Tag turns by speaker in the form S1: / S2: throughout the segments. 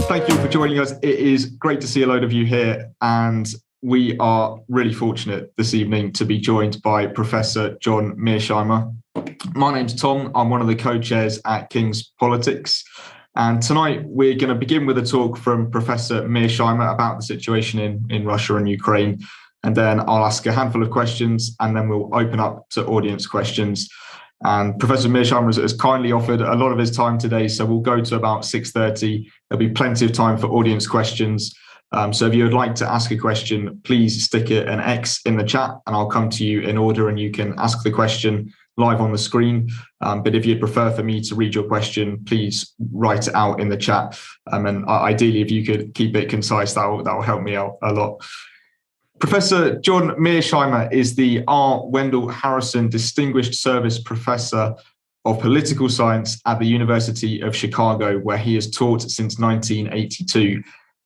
S1: Thank you for joining us. It is great to see a load of you here, and we are really fortunate this evening to be joined by Professor John Mirshаймер. My name's Tom. I'm one of the co-chairs at King's Politics, and tonight we're going to begin with a talk from Professor Mirshаймер about the situation in Russia and Ukraine, and then I'll ask a handful of questions, and then we'll open up to audience questions. And Professor Mirshаймer has kindly offered a lot of his time today, so we'll go to about 6:30. There'll be plenty of time for audience questions. So if you would like to ask a question, please stick an X in the chat and I'll come to you in order and you can ask the question live on the screen. But if you'd prefer for me to read your question, please write it out in the chat. And ideally, if you could keep it concise, that will help me out a lot. Professor John Mirshаймер is the R. Wendell Harrison Distinguished Service Professor of Political Science at the University of Chicago, where he has taught since 1982.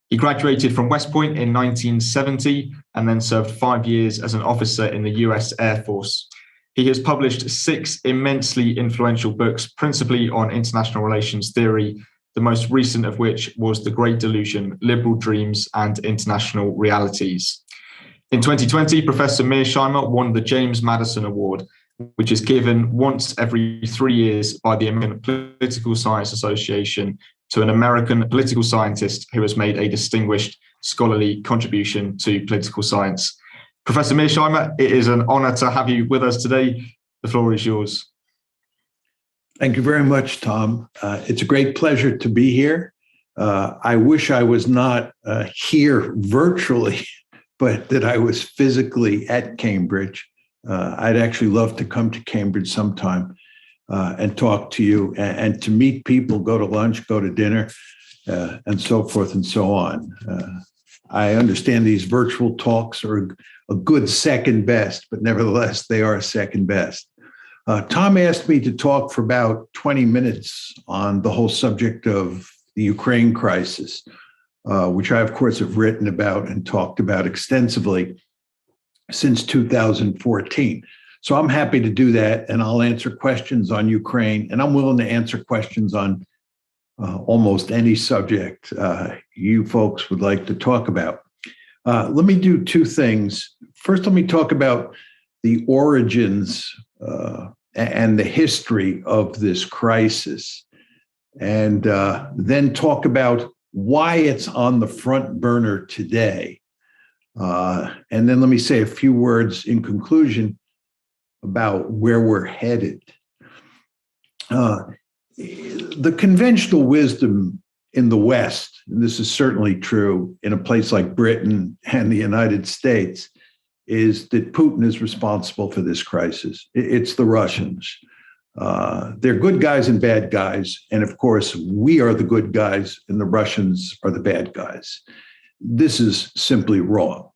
S1: He graduated from West Point in 1970 and then served 5 years as an officer in the US Air Force. He has published 6 immensely influential books, principally on international relations theory, the most recent of which was The Great Delusion, Liberal Dreams and International Realities. In 2020, Professor Mirshаймер won the James Madison Award, which is given once every 3 years by the American Political Science Association to an American political scientist who has made a distinguished scholarly contribution to political science. Professor Mirshаймер, it is an honor to have you with us today. The floor is yours.
S2: Thank you very much, Tom. It's a great pleasure to be here. I wish I was not here virtually, but that I was physically at Cambridge. I'd actually love to come to Cambridge sometime and talk to you and to meet people, go to lunch, go to dinner, and so forth and so on. I understand these virtual talks are a good second best, but nevertheless, they are a second best. Tom asked me to talk for about 20 minutes on the whole subject of the Ukraine crisis, which I, of course, have written about and talked about extensively since 2014. So I'm happy to do that, and I'll answer questions on Ukraine, and I'm willing to answer questions on almost any subject you folks would like to talk about. Let me do 2 things. First, let me talk about the origins and the history of this crisis, and then talk about why it's on the front burner today. And then let me say a few words in conclusion about where we're headed. The conventional wisdom in the West, and this is certainly true in a place like Britain and the United States, is that Putin is responsible for this crisis. It's the Russians. They're good guys and bad guys. And of course, we are the good guys and the Russians are the bad guys. This is simply wrong.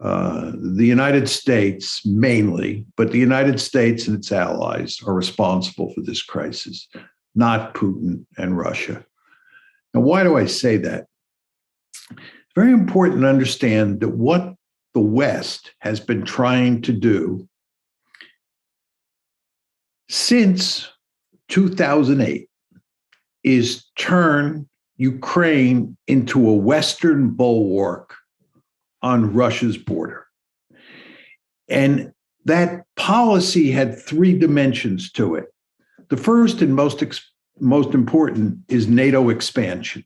S2: The United States mainly, but the United States and its allies are responsible for this crisis, not Putin and Russia. Now, why do I say that? It's very important to understand that what the West has been trying to do since 2008 is turn Ukraine into a Western bulwark on Russia's border. And that policy had 3 dimensions to it. The first and most important is NATO expansion.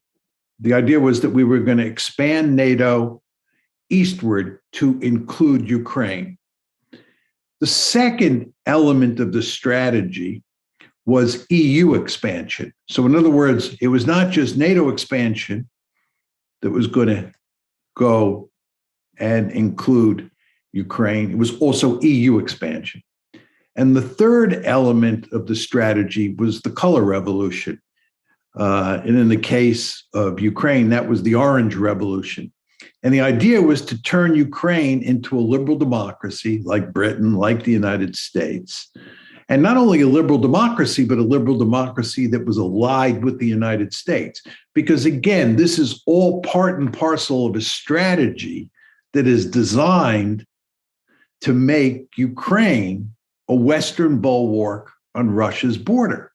S2: The idea was that we were going to expand NATO eastward to include Ukraine. The second element of the strategy was EU expansion. So in other words, it was not just NATO expansion that was going to go and include Ukraine. It was also EU expansion. And the third element of the strategy was the color revolution. And in the case of Ukraine, that was the Orange Revolution. And the idea was to turn Ukraine into a liberal democracy like Britain, like the United States. And not only a liberal democracy, but a liberal democracy that was allied with the United States. Because again, this is all part and parcel of a strategy that is designed to make Ukraine a Western bulwark on Russia's border.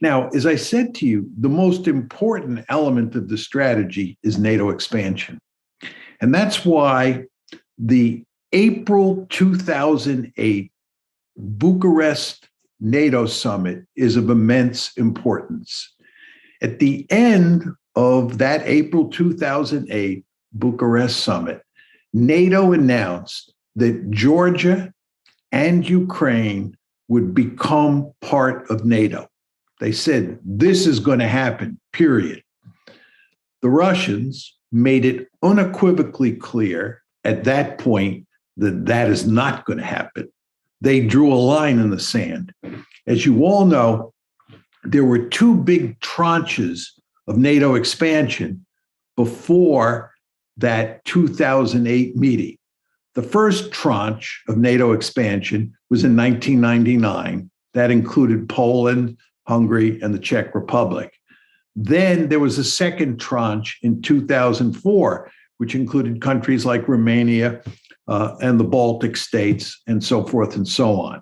S2: Now, as I said to you, the most important element of the strategy is NATO expansion. And that's why the April 2008 Bucharest NATO summit is of immense importance. At the end of that April 2008 Bucharest summit, NATO announced that Georgia and Ukraine would become part of NATO. They said, this is going to happen, period. The Russians made it unequivocally clear at that point that that is not going to happen. They drew a line in the sand. As you all know, there were two big tranches of NATO expansion before that 2008 meeting. The first tranche of NATO expansion was in 1999. That included Poland, Hungary, and the Czech Republic. Then there was a second tranche in 2004, which included countries like Romania and the Baltic states, and so forth and so on.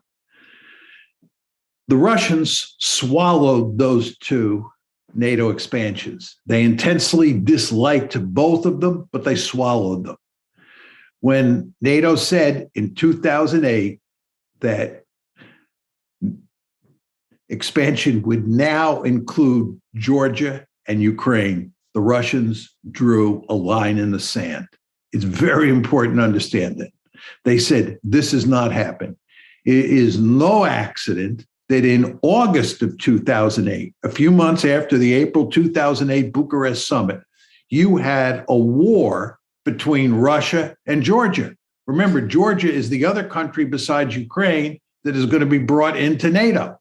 S2: The Russians swallowed those two NATO expansions. They intensely disliked both of them, but they swallowed them. When NATO said in 2008 that expansion would now include Georgia and Ukraine, the Russians drew a line in the sand. It's very important to understand that. They said, this has not happened. It is no accident that in August of 2008, a few months after the April 2008 Bucharest summit, you had a war between Russia and Georgia. Remember, Georgia is the other country besides Ukraine that is going to be brought into NATO.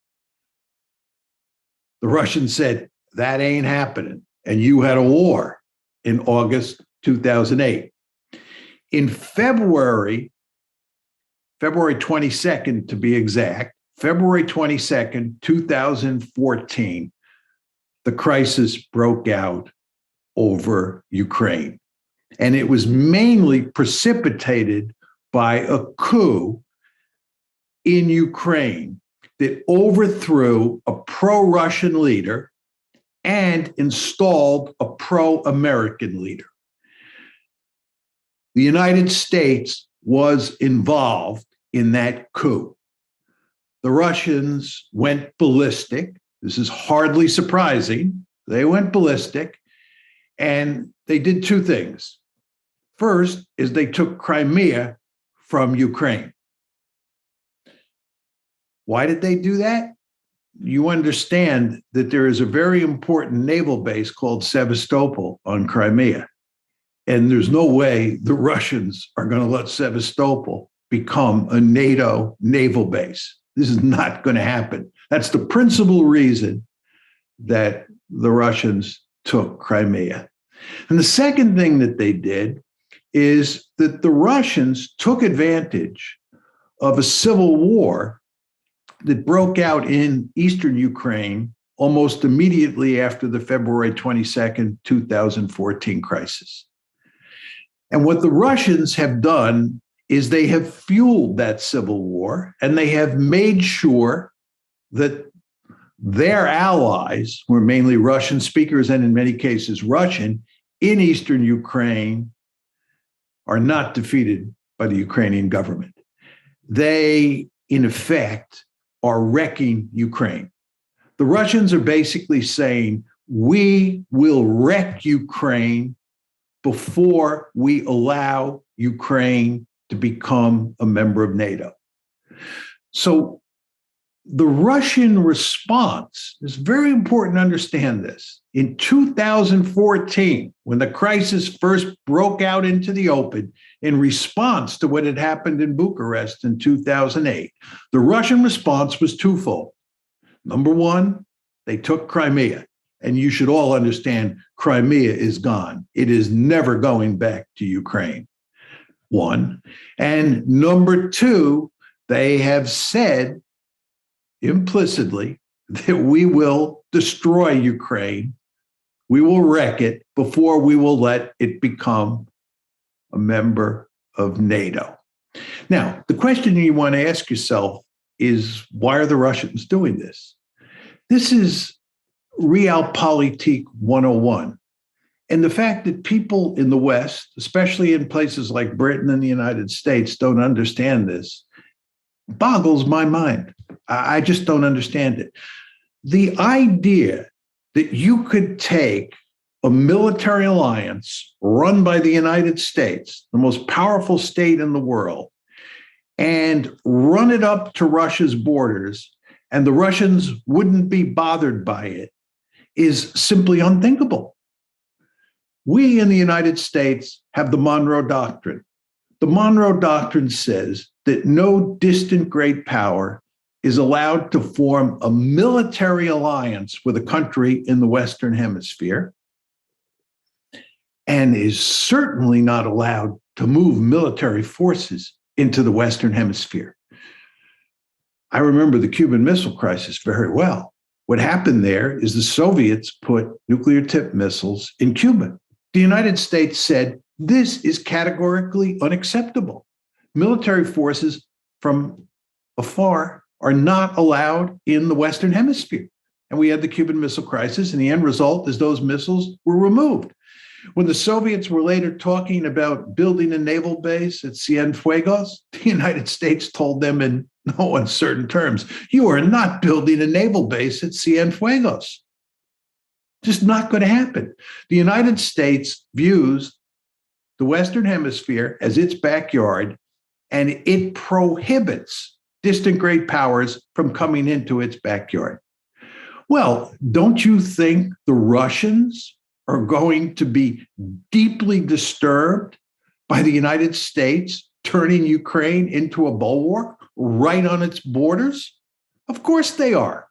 S2: The Russians said, that ain't happening. And you had a war in August 2008. In February 22nd, to be exact, February 22nd, 2014, the crisis broke out over Ukraine. And it was mainly precipitated by a coup in Ukraine that overthrew a pro-Russian leader and installed a pro-American leader. The United States was involved in that coup. The Russians went ballistic. This is hardly surprising. They went ballistic, and they did two things. First is they took Crimea from Ukraine. Why did they do that? You understand that there is a very important naval base called Sevastopol on Crimea. And there's no way the Russians are going to let Sevastopol become a NATO naval base. This is not going to happen. That's the principal reason that the Russians took Crimea. And the second thing that they did is that the Russians took advantage of a civil war that broke out in eastern Ukraine almost immediately after the February 22nd, 2014 crisis. And what the Russians have done is they have fueled that civil war, and they have made sure that their allies, who are mainly Russian speakers and in many cases Russian, in eastern Ukraine are not defeated by the Ukrainian government. They, in effect, are wrecking Ukraine. The Russians are basically saying, we will wreck Ukraine before we allow Ukraine to become a member of NATO. So the Russian response is very important to understand this. In 2014, when the crisis first broke out into the open in response to what had happened in Bucharest in 2008, the Russian response was twofold. Number one, they took Crimea. And you should all understand Crimea is gone. It is never going back to Ukraine. One. And number two, they have said implicitly that we will destroy Ukraine. We will wreck it before we will let it become a member of NATO. Now, the question you want to ask yourself is, why are the Russians doing this? This is Realpolitik 101. And the fact that people in the West, especially in places like Britain and the United States, don't understand this boggles my mind. I just don't understand it. The idea that you could take a military alliance run by the United States, the most powerful state in the world, and run it up to Russia's borders, and the Russians wouldn't be bothered by it, is simply unthinkable. We in the United States have the Monroe Doctrine. The Monroe Doctrine says that no distant great power is allowed to form a military alliance with a country in the Western Hemisphere, and is certainly not allowed to move military forces into the Western Hemisphere. I remember the Cuban Missile Crisis very well. What happened there is the Soviets put nuclear tipped missiles in Cuba. The United States said, this is categorically unacceptable. Military forces from afar are not allowed in the Western Hemisphere. And we had the Cuban Missile Crisis, and the end result is those missiles were removed. When the Soviets were later talking about building a naval base at Cienfuegos, the United States told them in no uncertain terms, you are not building a naval base at Cienfuegos. Just not going to happen. The United States views the Western Hemisphere as its backyard, and it prohibits distant great powers from coming into its backyard. Well, don't you think the Russians are going to be deeply disturbed by the United States turning Ukraine into a bulwark right on its borders? Of course they are.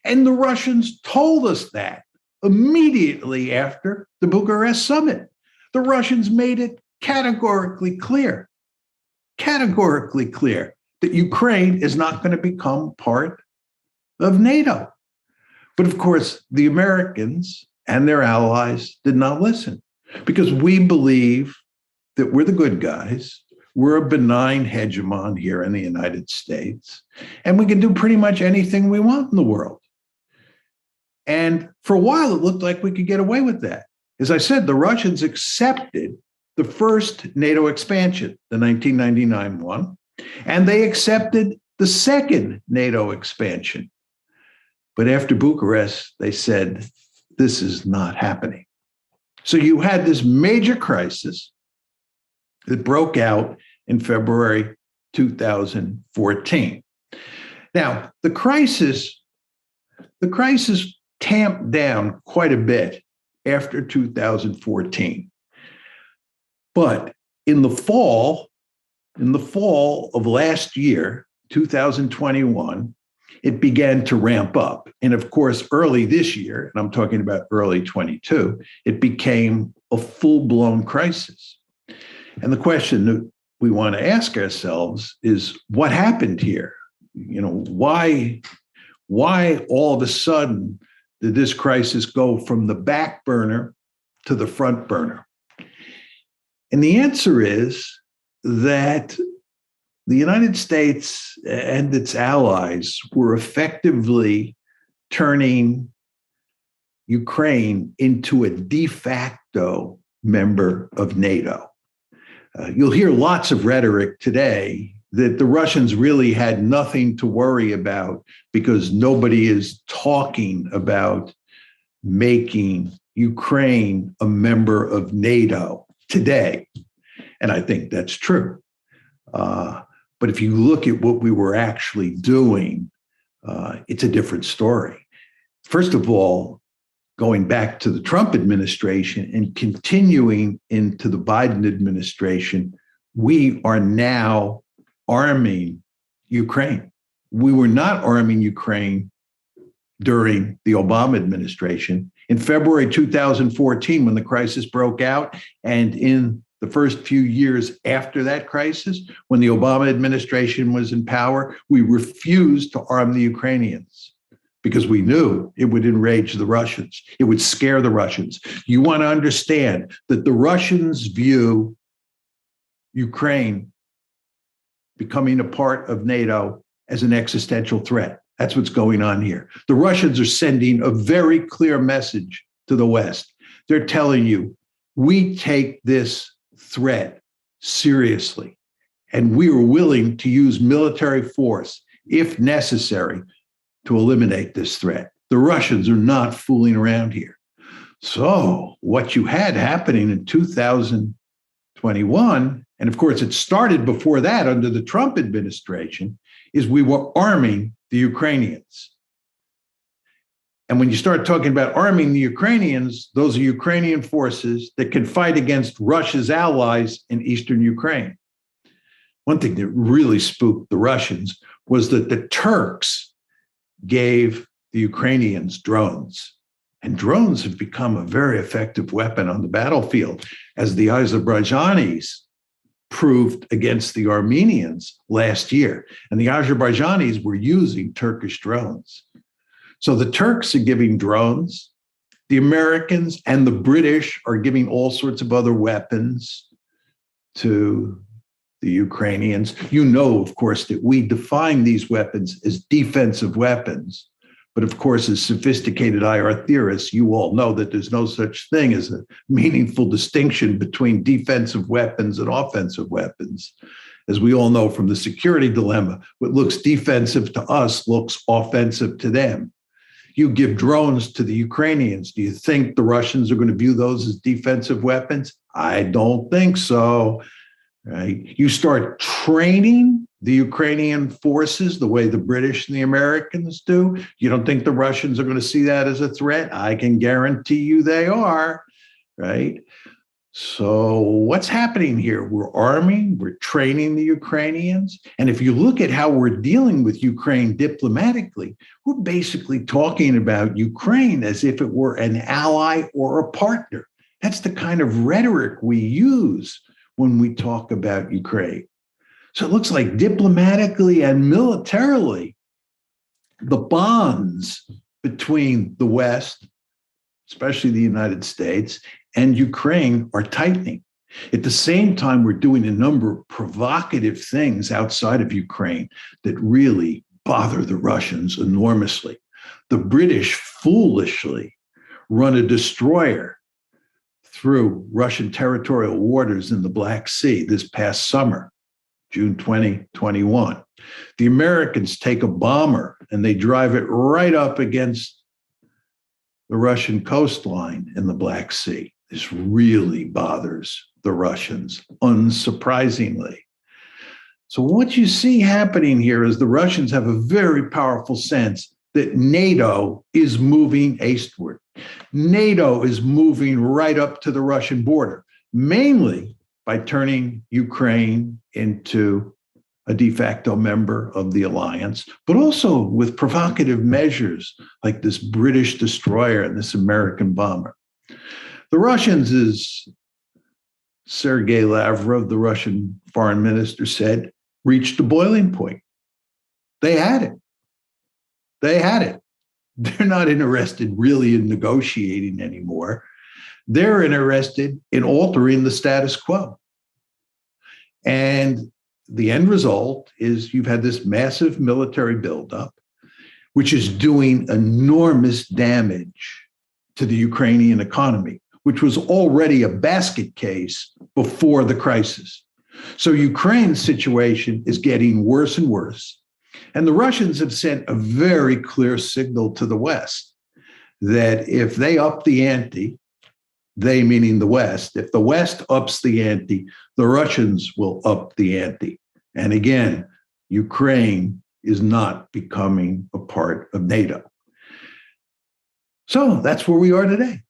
S2: And the Russians told us that immediately after the Bucharest summit. The Russians made it categorically clear that Ukraine is not going to become part of NATO. But of course, the Americans and their allies did not listen, because we believe that we're the good guys. We're a benign hegemon here in the United States, and we can do pretty much anything we want in the world. And for a while, it looked like we could get away with that. As I said, the Russians accepted the first NATO expansion, the 1999 one, and they accepted the second NATO expansion. But after Bucharest, they said, this is not happening. So you had this major crisis that broke out in February 2014. Now, the crisis tamped down quite a bit after 2014. But in the fall of last year, 2021, it began to ramp up. And of course, early this year, and I'm talking about early 22, it became a full-blown crisis. And the question that we want to ask ourselves is, what happened here? You know, why all of a sudden did this crisis go from the back burner to the front burner? And the answer is that the United States and its allies were effectively turning Ukraine into a de facto member of NATO. You'll hear lots of rhetoric today that the Russians really had nothing to worry about because nobody is talking about making Ukraine a member of NATO today. And I think that's true. But if you look at what we were actually doing, it's a different story. First of all, going back to the Trump administration and continuing into the Biden administration, we are now arming Ukraine. We were not arming Ukraine during the Obama administration. In February 2014, when the crisis broke out, and in the first few years after that crisis, when the Obama administration was in power, we refused to arm the Ukrainians because we knew it would enrage the Russians. It would scare the Russians. You want to understand that the Russians view Ukraine becoming a part of NATO as an existential threat. That's what's going on here. The Russians are sending a very clear message to the West. They're telling you, we take this threat seriously, and we are willing to use military force, if necessary, to eliminate this threat. The Russians are not fooling around here. So what you had happening in 2021, and of course it started before that under the Trump administration, is we were arming the Ukrainians. And when you start talking about arming the Ukrainians, those are Ukrainian forces that can fight against Russia's allies in eastern Ukraine. One thing that really spooked the Russians was that the Turks gave the Ukrainians drones. And drones have become a very effective weapon on the battlefield, as the Azerbaijanis proved against the Armenians last year. And the Azerbaijanis were using Turkish drones. So the Turks are giving drones. The Americans and the British are giving all sorts of other weapons to the Ukrainians. You know, of course, that we define these weapons as defensive weapons. But of course, as sophisticated IR theorists, you all know that there's no such thing as a meaningful distinction between defensive weapons and offensive weapons. As we all know from the security dilemma, what looks defensive to us looks offensive to them. You give drones to the Ukrainians. Do you think the Russians are going to view those as defensive weapons? I don't think so. Right? You start training the Ukrainian forces the way the British and the Americans do. You don't think the Russians are going to see that as a threat? I can guarantee you they are, right? So what's happening here? We're arming, we're training the Ukrainians. And if you look at how we're dealing with Ukraine diplomatically, we're basically talking about Ukraine as if it were an ally or a partner. That's the kind of rhetoric we use when we talk about Ukraine. So it looks like diplomatically and militarily, the bonds between the West, especially the United States, and Ukraine are tightening. At the same time, we're doing a number of provocative things outside of Ukraine that really bother the Russians enormously. The British foolishly run a destroyer through Russian territorial waters in the Black Sea this past summer, June 2021. The Americans take a bomber and they drive it right up against the Russian coastline in the Black Sea. This really bothers the Russians, unsurprisingly. So what you see happening here is the Russians have a very powerful sense that NATO is moving eastward. NATO is moving right up to the Russian border, mainly by turning Ukraine into a de facto member of the alliance, but also with provocative measures like this British destroyer and this American bomber. The Russians, as Sergei Lavrov, the Russian foreign minister, said, reached a boiling point. They had it. They had it. They're not interested really in negotiating anymore. They're interested in altering the status quo. And the end result is you've had this massive military buildup, which is doing enormous damage to the Ukrainian economy, which was already a basket case before the crisis. So Ukraine's situation is getting worse and worse. And the Russians have sent a very clear signal to the West that if they up the ante, they meaning the West, if the West ups the ante, the Russians will up the ante. And again, Ukraine is not becoming a part of NATO. So that's where we are today.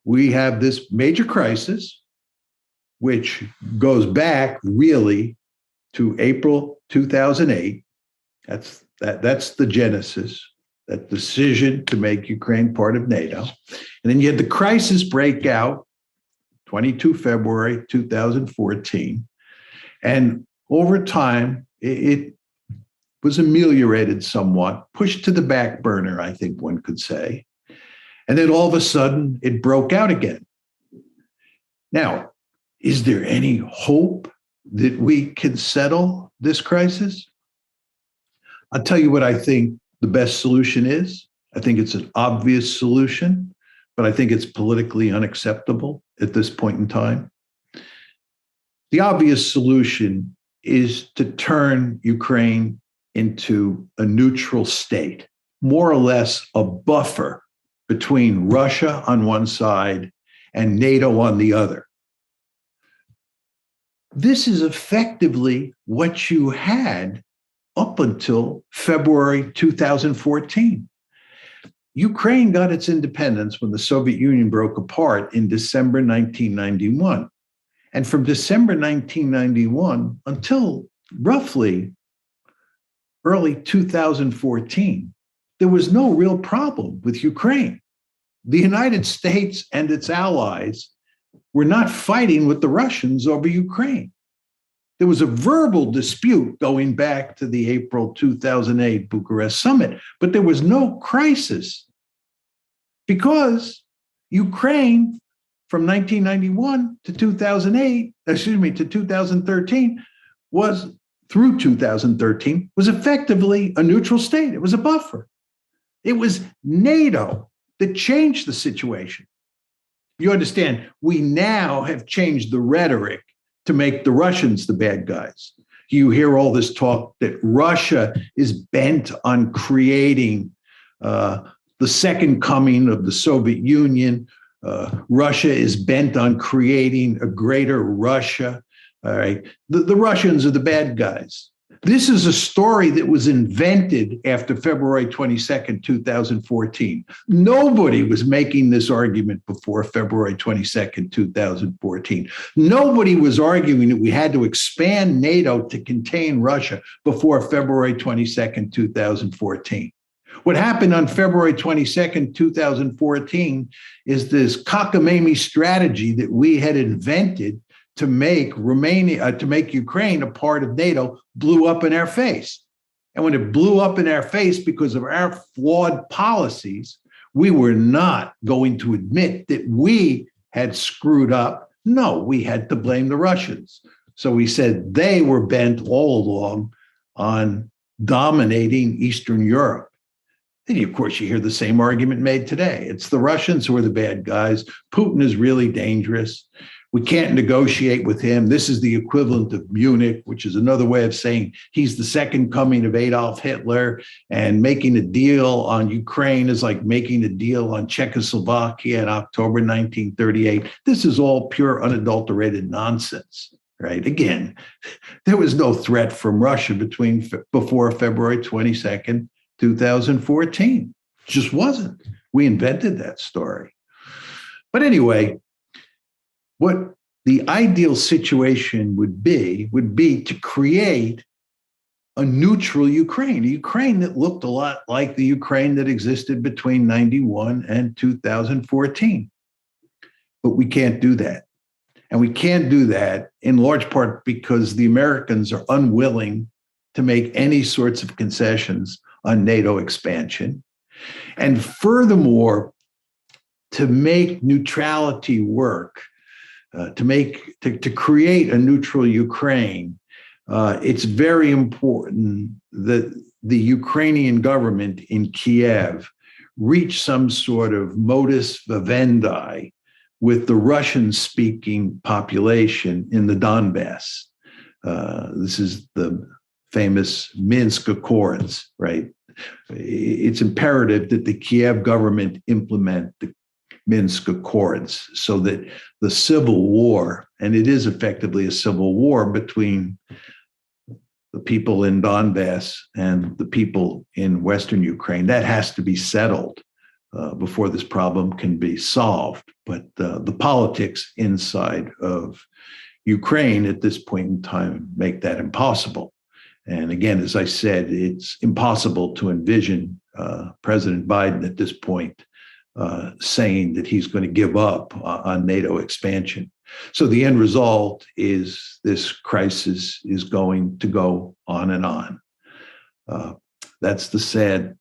S2: We have this major crisis, which goes back really to April 2008. That's the genesis, that decision to make Ukraine part of NATO. And then you had the crisis break out 22 February 2014. And over time, it was ameliorated somewhat, pushed to the back burner, I think one could say. And then all of a sudden, it broke out again. Now, is there any hope that we can settle this crisis? I'll tell you what I think the best solution is. I think it's an obvious solution, but I think it's politically unacceptable at this point in time. The obvious solution is to turn Ukraine into a neutral state, more or less a buffer between Russia on one side and NATO on the other. This is effectively what you had up until February 2014. Ukraine got its independence when the Soviet Union broke apart in December 1991. And from December 1991 until roughly early 2014, there was no real problem with Ukraine. The United States and its allies were not fighting with the Russians over Ukraine. There was a verbal dispute going back to the April 2008 Bucharest summit, but there was no crisis because Ukraine from 1991 to 2013 was through 2013 was effectively a neutral state. It was a buffer. It was NATO that changed the situation. You understand, we now have changed the rhetoric to make the Russians the bad guys. You hear all this talk that Russia is bent on creating the second coming of the Soviet Union. Russia is bent on creating a greater Russia. All right. The Russians are the bad guys. This is a story that was invented after February 22nd, 2014. Nobody was making this argument before February 22nd, 2014. Nobody was arguing that we had to expand NATO to contain Russia before February 22nd, 2014. What happened on February 22nd, 2014 is this cockamamie strategy that we had invented to make Ukraine a part of NATO blew up in our face. And when it blew up in our face because of our flawed policies, we were not going to admit that we had screwed up. No, we had to blame the Russians. So we said they were bent all along on dominating Eastern Europe. And of course, you hear the same argument made today. It's the Russians who are the bad guys. Putin is really dangerous. We can't negotiate with him. This is the equivalent of Munich, which is another way of saying he's the second coming of Adolf Hitler, and making a deal on Ukraine is like making a deal on Czechoslovakia in October 1938. This is all pure unadulterated nonsense, right? Again, there was no threat from Russia before February 22nd, 2014. Just wasn't. We invented that story. But anyway, what the ideal situation would be to create a neutral Ukraine, a Ukraine that looked a lot like the Ukraine that existed between 91 and 2014. But we can't do that. And we can't do that in large part because the Americans are unwilling to make any sorts of concessions on NATO expansion. And furthermore, to make neutrality work, to create a neutral Ukraine, it's very important that the Ukrainian government in Kiev reach some sort of modus vivendi with the Russian-speaking population in the Donbass. This is the famous Minsk Accords, right? It's imperative that the Kiev government implement the Minsk Accords so that the civil war, and it is effectively a civil war between the people in Donbass and the people in Western Ukraine, that has to be settled before this problem can be solved. But the politics inside of Ukraine at this point in time make that impossible. And again, as I said, it's impossible to envision President Biden at this point saying that he's going to give up on NATO expansion. So the end result is this crisis is going to go on and on. That's the sad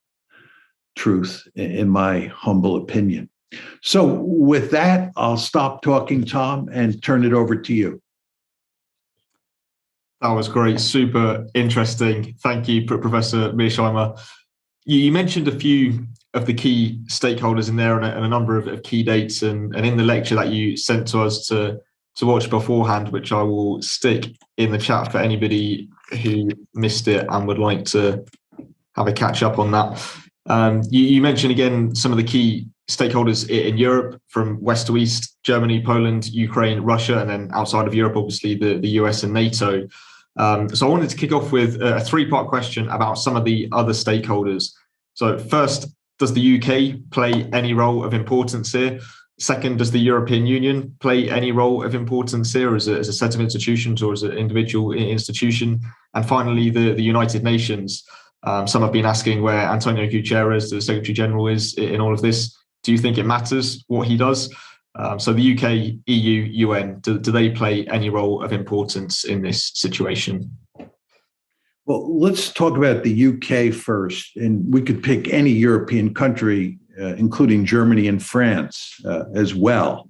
S2: truth, in my humble opinion. So with that, I'll stop talking, Tom, and turn it over to you.
S1: That was great. Super interesting. Thank you, Professor Mirshаймер. You mentioned a few of the key stakeholders in there and a number of key dates. And in the lecture that you sent to us to watch beforehand, which I will stick in the chat for anybody who missed it and would like to have a catch up on that. You mentioned again some of the key stakeholders in Europe, from west to east: Germany, Poland, Ukraine, Russia, and then outside of Europe, obviously the US and NATO. So I wanted to kick off with a three-part question about some of the other stakeholders. So first, does the UK play any role of importance here? Second, does the European Union play any role of importance here as a set of institutions or as an individual institution? And finally, the United Nations. Some have been asking where Antonio Guterres, the Secretary General, is in all of this. Do you think it matters what he does? So the UK, EU, UN, do they play any role of importance in this situation?
S2: Well, let's talk about the UK first. And we could pick any European country, including Germany and France as well.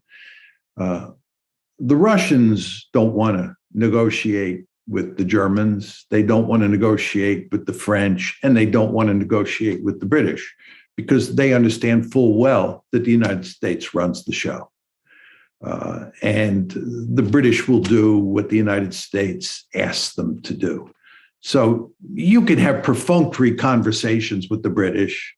S2: The Russians don't want to negotiate with the Germans. They don't want to negotiate with the French, and they don't want to negotiate with the British, because they understand full well that the United States runs the show. And the British will do what the United States asks them to do. So you can have perfunctory conversations with the British,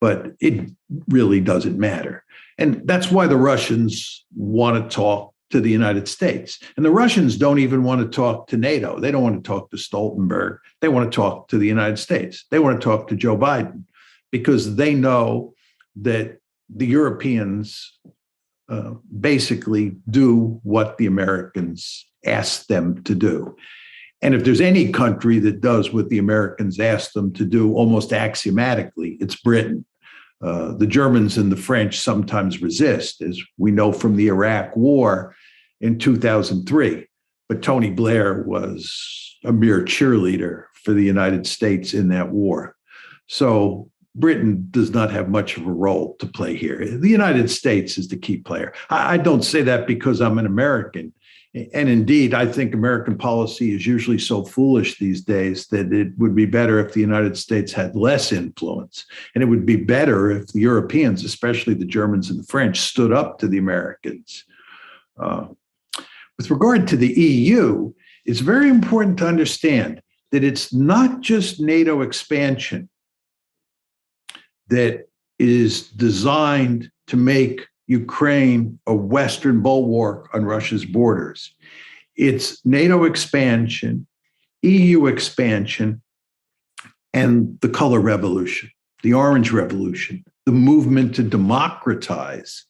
S2: but it really doesn't matter. And that's why the Russians want to talk to the United States. And the Russians don't even want to talk to NATO. They don't want to talk to Stoltenberg. They want to talk to the United States. They want to talk to Joe Biden, because they know that the Europeans basically do what the Americans ask them to do. And if there's any country that does what the Americans ask them to do almost axiomatically, it's Britain. The Germans and the French sometimes resist, as we know from the Iraq War in 2003. But Tony Blair was a mere cheerleader for the United States in that war. So Britain does not have much of a role to play here. The United States is the key player. I don't say that because I'm an American. And indeed, I think American policy is usually so foolish these days that it would be better if the United States had less influence. And it would be better if the Europeans, especially the Germans and the French, stood up to the Americans. With regard to the EU, it's very important to understand that it's not just NATO expansion that is designed to make Ukraine a Western bulwark on Russia's borders. It's NATO expansion, EU expansion, and the color revolution, the orange revolution, the movement to democratize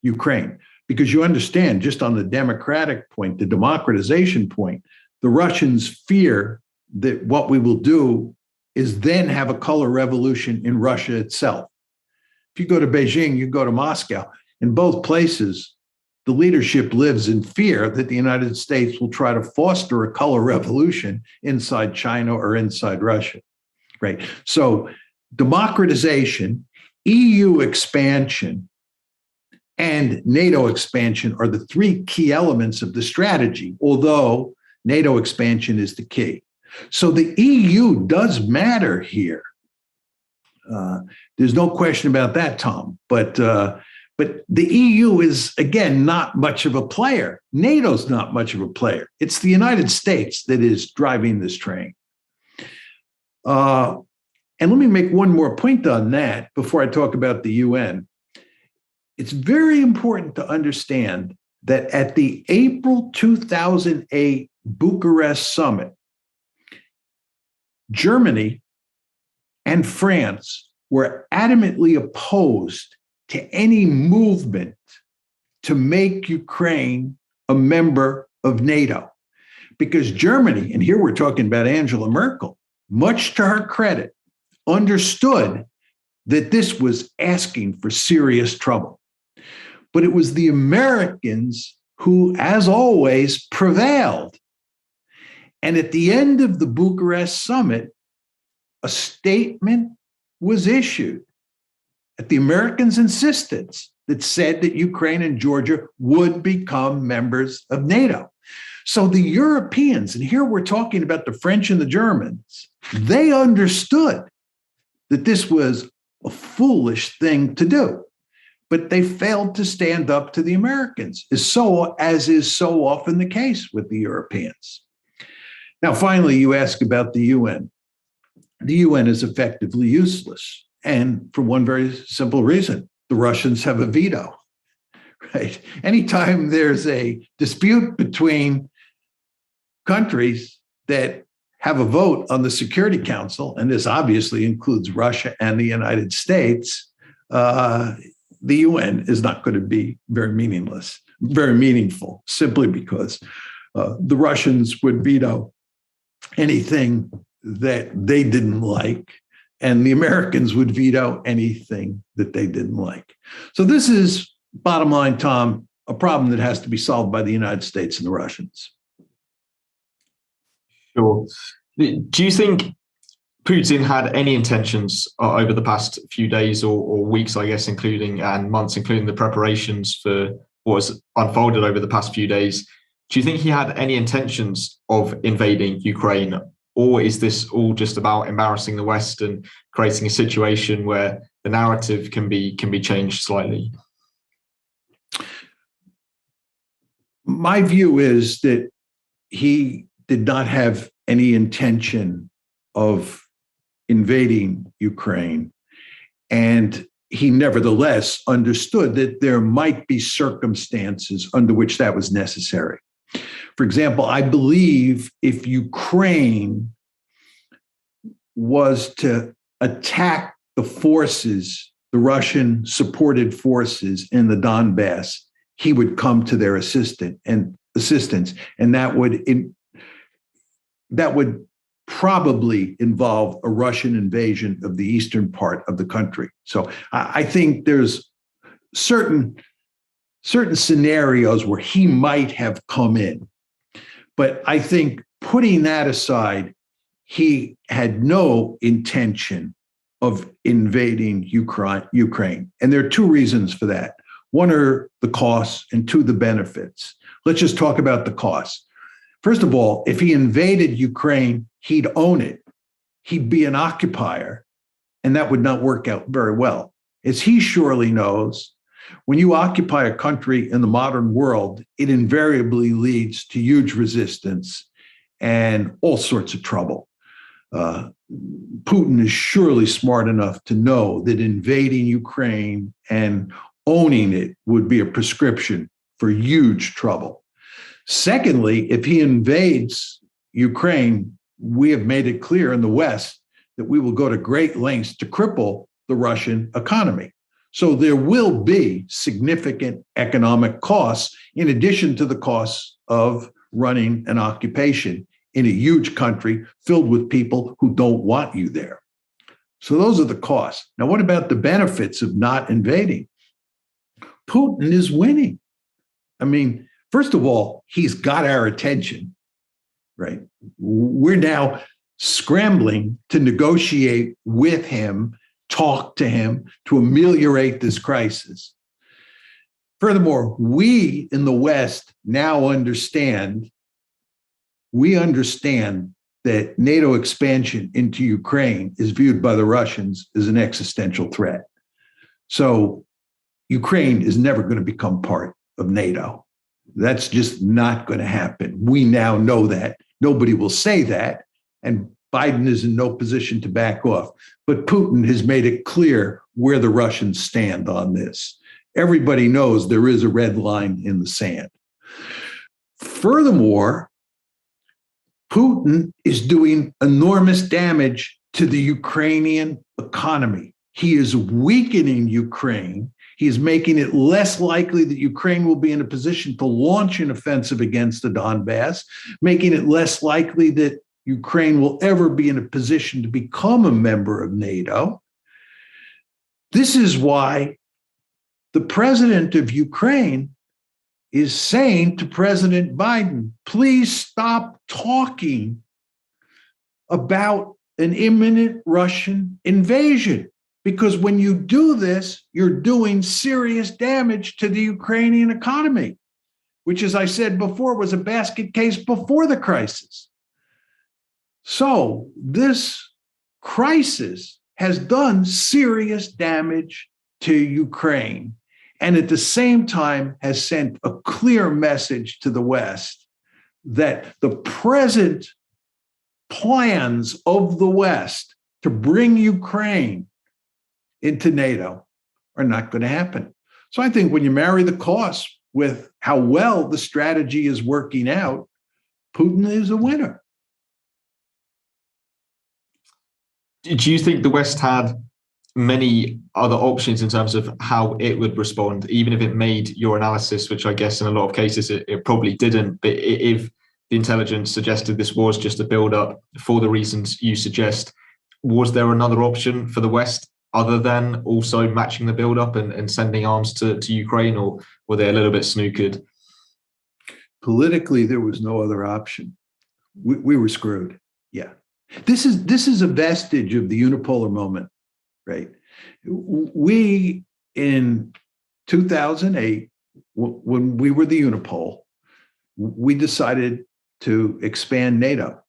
S2: Ukraine. Because you understand, just on the democratic point, the democratization point, the Russians fear that what we will do is then have a color revolution in Russia itself. If you go to Beijing, you go to Moscow. In both places, the leadership lives in fear that the United States will try to foster a color revolution inside China or inside Russia, right? So democratization, EU expansion, and NATO expansion are the three key elements of the strategy, although NATO expansion is the key. So the EU does matter here. There's no question about that, Tom. But the EU is, again, not much of a player. NATO's not much of a player. It's the United States that is driving this train. And let me make one more point on that before I talk about the UN. It's very important to understand that at the April 2008 Bucharest summit, Germany and France were adamantly opposed to any movement to make Ukraine a member of NATO. Because Germany, and here we're talking about Angela Merkel, much to her credit, understood that this was asking for serious trouble. But it was the Americans who, as always, prevailed. And at the end of the Bucharest summit, a statement was issued at the Americans' insistence that said that Ukraine and Georgia would become members of NATO. So the Europeans, and here we're talking about the French and the Germans, they understood that this was a foolish thing to do, but they failed to stand up to the Americans, as is so often the case with the Europeans. Now, finally, you ask about the UN. The UN is effectively useless, and for one very simple reason: the Russians have a veto. Right? Anytime there's a dispute between countries that have a vote on the Security Council, and this obviously includes Russia and the United States, the UN is not going to be very meaningful, simply because the Russians would veto anything that they didn't like, and the Americans would veto anything that they didn't like. So this is, bottom line, Tom, a problem that has to be solved by the United States and the Russians.
S1: Sure. Do you think Putin had any intentions over the past few days or weeks, I guess, and months, including the preparations for what has unfolded over the past few days? Do you think he had any intentions of invading Ukraine, or is this all just about embarrassing the West and creating a situation where the narrative can be changed slightly?
S2: My view is that he did not have any intention of invading Ukraine, and he nevertheless understood that there might be circumstances under which that was necessary. For example, I believe if Ukraine was to attack the forces, the Russian-supported forces in the Donbass, he would come to their assistance, and that would probably involve a Russian invasion of the eastern part of the country. So I think there's certain scenarios where he might have come in. But I think, putting that aside, he had no intention of invading Ukraine. And there are two reasons for that. One are the costs, and two, the benefits. Let's just talk about the costs. First of all, if he invaded Ukraine, he'd own it. He'd be an occupier, and that would not work out very well. As he surely knows, when you occupy a country in the modern world, it invariably leads to huge resistance and all sorts of trouble. Putin is surely smart enough to know that invading Ukraine and owning it would be a prescription for huge trouble. Secondly, if he invades Ukraine, we have made it clear in the West that we will go to great lengths to cripple the Russian economy. So there will be significant economic costs in addition to the costs of running an occupation in a huge country filled with people who don't want you there. So those are the costs. Now, what about the benefits of not invading? Putin is winning. I mean, first of all, he's got our attention, right? We're now scrambling to negotiate with him, talk to him, to ameliorate this crisis. Furthermore, we in the West now understand that NATO expansion into Ukraine is viewed by the Russians as an existential threat. So Ukraine is never going to become part of NATO. That's just not going to happen. We now know that. Nobody will say that, and Biden is in no position to back off. But Putin has made it clear where the Russians stand on this. Everybody knows there is a red line in the sand. Furthermore, Putin is doing enormous damage to the Ukrainian economy. He is weakening Ukraine. He is making it less likely that Ukraine will be in a position to launch an offensive against the Donbass, making it less likely that Ukraine will ever be in a position to become a member of NATO. This is why the president of Ukraine is saying to President Biden, please stop talking about an imminent Russian invasion. Because when you do this, you're doing serious damage to the Ukrainian economy. which, as I said before, was a basket case before the crisis. So this crisis has done serious damage to Ukraine, and at the same time has sent a clear message to the West that the present plans of the West to bring Ukraine into NATO are not going to happen. So I think when you marry the cost with how well the strategy is working out, Putin is a winner.
S1: Do you think the West had many other options in terms of how it would respond, even if it made your analysis, which I guess in a lot of cases it probably didn't, but if the intelligence suggested this was just a build-up for the reasons you suggest, was there another option for the West other than also matching the build-up and sending arms to Ukraine, or were they a little bit snookered?
S2: Politically, there was no other option. We were screwed. Yeah. This is a vestige of the unipolar moment, right? We, in 2008, when we were the unipole, we decided to expand NATO.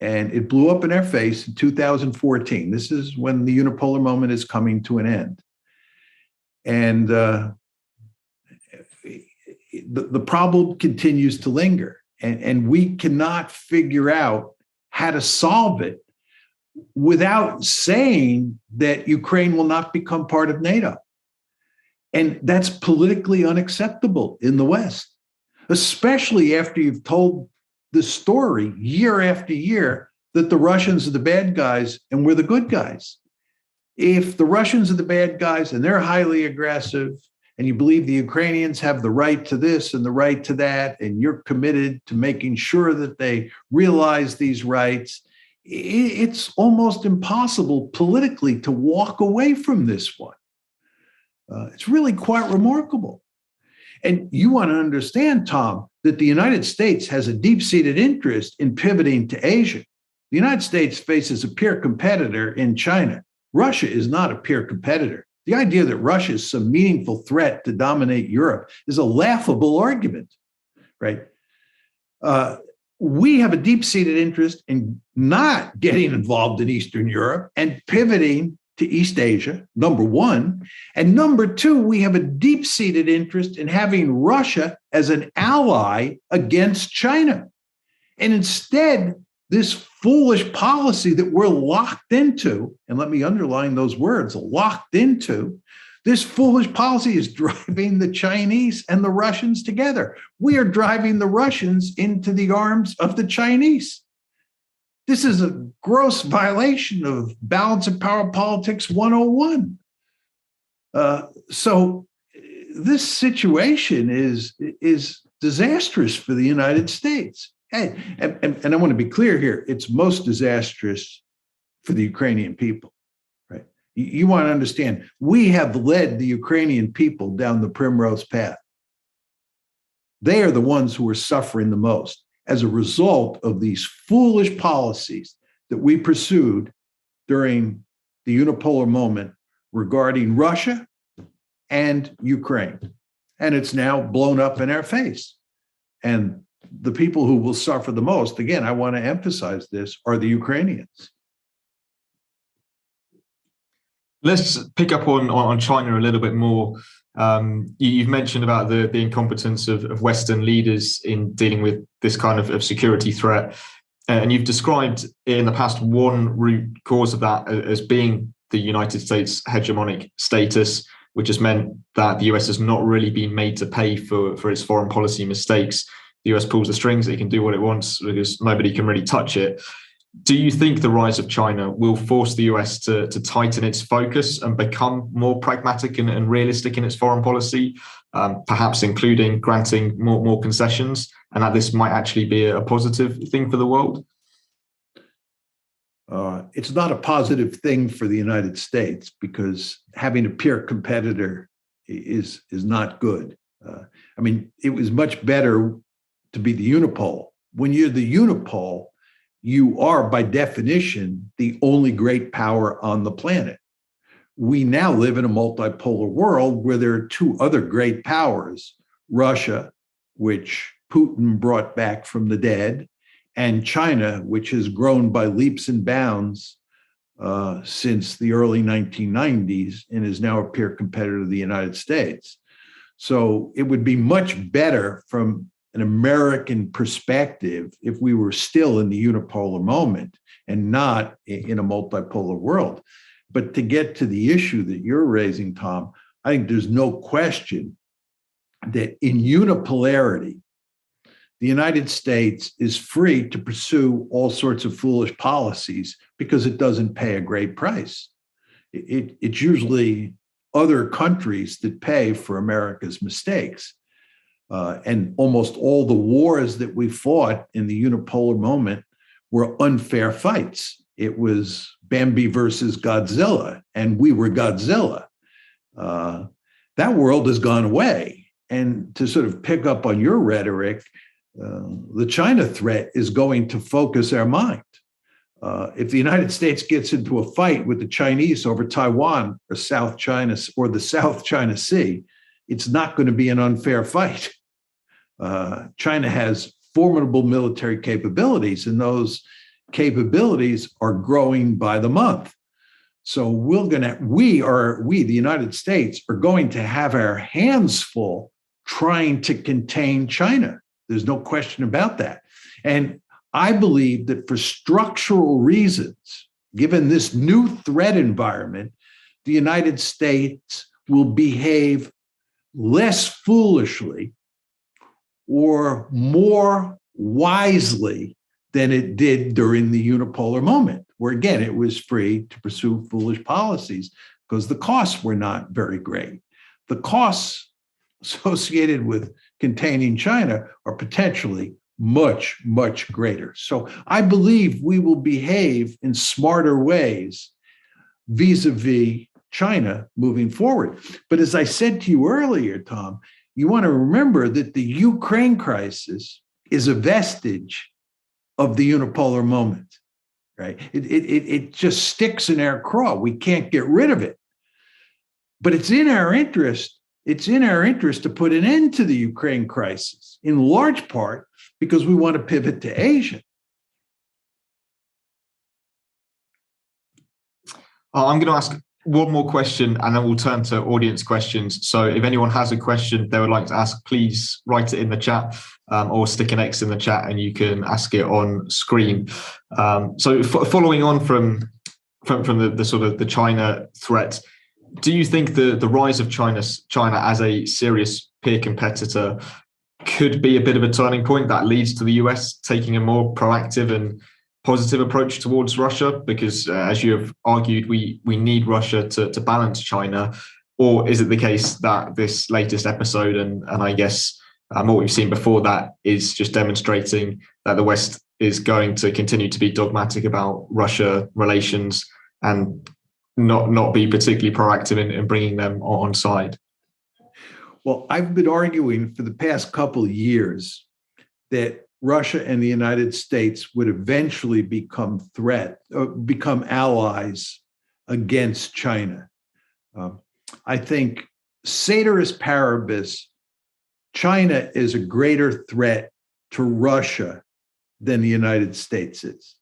S2: And it blew up in our face in 2014. This is when the unipolar moment is coming to an end. And the problem continues to linger. And we cannot figure out how to solve it without saying that Ukraine will not become part of NATO. And that's politically unacceptable in the West, especially after you've told the story year after year that the Russians are the bad guys and we're the good guys. If the Russians are the bad guys and they're highly aggressive, and you believe the Ukrainians have the right to this and the right to that, and you're committed to making sure that they realize these rights, it's almost impossible politically to walk away from this one. It's really quite remarkable. And you want to understand, Tom, that the United States has a deep-seated interest in pivoting to Asia. The United States faces a peer competitor in China. Russia is not a peer competitor. The idea that Russia is some meaningful threat to dominate Europe is a laughable argument, right? We have a deep-seated interest in not getting involved in Eastern Europe and pivoting to East Asia, number one. And number two, we have a deep-seated interest in having Russia as an ally against China. And instead, this foolish policy that we're locked into, and let me underline those words, locked into, this foolish policy is driving the Chinese and the Russians together. We are driving the Russians into the arms of the Chinese. This is a gross violation of balance of power politics 101. So this situation is disastrous for the United States. And I want to be clear here, it's most disastrous for the Ukrainian people, right? You want to understand, we have led the Ukrainian people down the primrose path. They are the ones who are suffering the most as a result of these foolish policies that we pursued during the unipolar moment regarding Russia and Ukraine. And it's now blown up in our face. And the people who will suffer the most, again, I want to emphasize this, are the Ukrainians.
S1: Let's pick up on China a little bit more. You've mentioned about the incompetence of Western leaders in dealing with this kind of security threat. And you've described in the past one root cause of that as being the United States hegemonic status, which has meant that the US has not really been made to pay for its foreign policy mistakes. The US pulls the strings, it can do what it wants because nobody can really touch it. Do you think the rise of China will force the US to tighten its focus and become more pragmatic and realistic in its foreign policy, perhaps including granting more concessions, and that this might actually be a positive thing for the world?
S2: It's not a positive thing for the United States because having a peer competitor is not good. I mean, it was much better to be the unipole. When you're the unipole, you are, by definition, the only great power on the planet. We now live in a multipolar world where there are two other great powers, Russia, which Putin brought back from the dead, and China, which has grown by leaps and bounds since the early 1990s and is now a peer competitor of the United States. So it would be much better from an American perspective if we were still in the unipolar moment and not in a multipolar world. But to get to the issue that you're raising, Tom, I think there's no question that in unipolarity, the United States is free to pursue all sorts of foolish policies because it doesn't pay a great price. It's usually other countries that pay for America's mistakes. And almost all the wars that we fought in the unipolar moment were unfair fights. It was Bambi versus Godzilla, and we were Godzilla. That world has gone away. And to sort of pick up on your rhetoric, the China threat is going to focus our mind. If the United States gets into a fight with the Chinese over Taiwan or South China or the South China Sea, it's not going to be an unfair fight. China has formidable military capabilities, and those capabilities are growing by the month. So we, the United States, are going to have our hands full trying to contain China. There's no question about that. And I believe that for structural reasons, given this new threat environment, the United States will behave less foolishly or more wisely than it did during the unipolar moment, where again, it was free to pursue foolish policies because the costs were not very great. The costs associated with containing China are potentially much, much greater. So I believe we will behave in smarter ways vis-a-vis China moving forward. But as I said to you earlier, Tom, you want to remember that the Ukraine crisis is a vestige of the unipolar moment, right? It just sticks in our craw. We can't get rid of it. But it's in our interest. It's in our interest to put an end to the Ukraine crisis, in large part because we want to pivot to Asia.
S1: I'm going to ask one more question and then we'll turn to audience questions. So if anyone has a question they would like to ask, please write it in the chat or stick an X in the chat and you can ask it on screen. So following on from the sort of the China threat, do you think the rise of China as a serious peer competitor could be a bit of a turning point that leads to the US taking a more proactive and positive approach towards Russia? Because as you have argued, we need Russia to balance China. Or is it the case that this latest episode and I guess what we've seen before that is just demonstrating that the West is going to continue to be dogmatic about Russia relations and not be particularly proactive in bringing them on side?
S2: Well, I've been arguing for the past couple of years that Russia and the United States would eventually become allies against China. I think ceteris paribus, China is a greater threat to Russia than the United States is.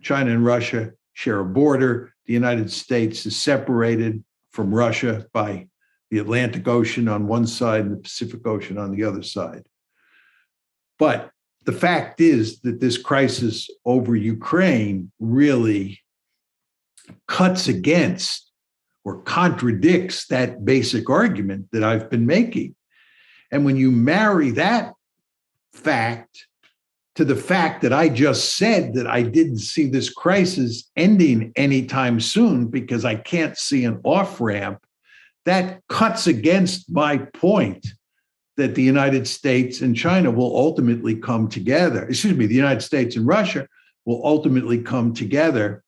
S2: China and Russia share a border. The United States is separated from Russia by the Atlantic Ocean on one side and the Pacific Ocean on the other side. But the fact is that this crisis over Ukraine really cuts against or contradicts that basic argument that I've been making. And when you marry that fact to the fact that I just said that I didn't see this crisis ending anytime soon because I can't see an off-ramp, that cuts against my point that the United States and China will ultimately come together. The United States and Russia will ultimately come together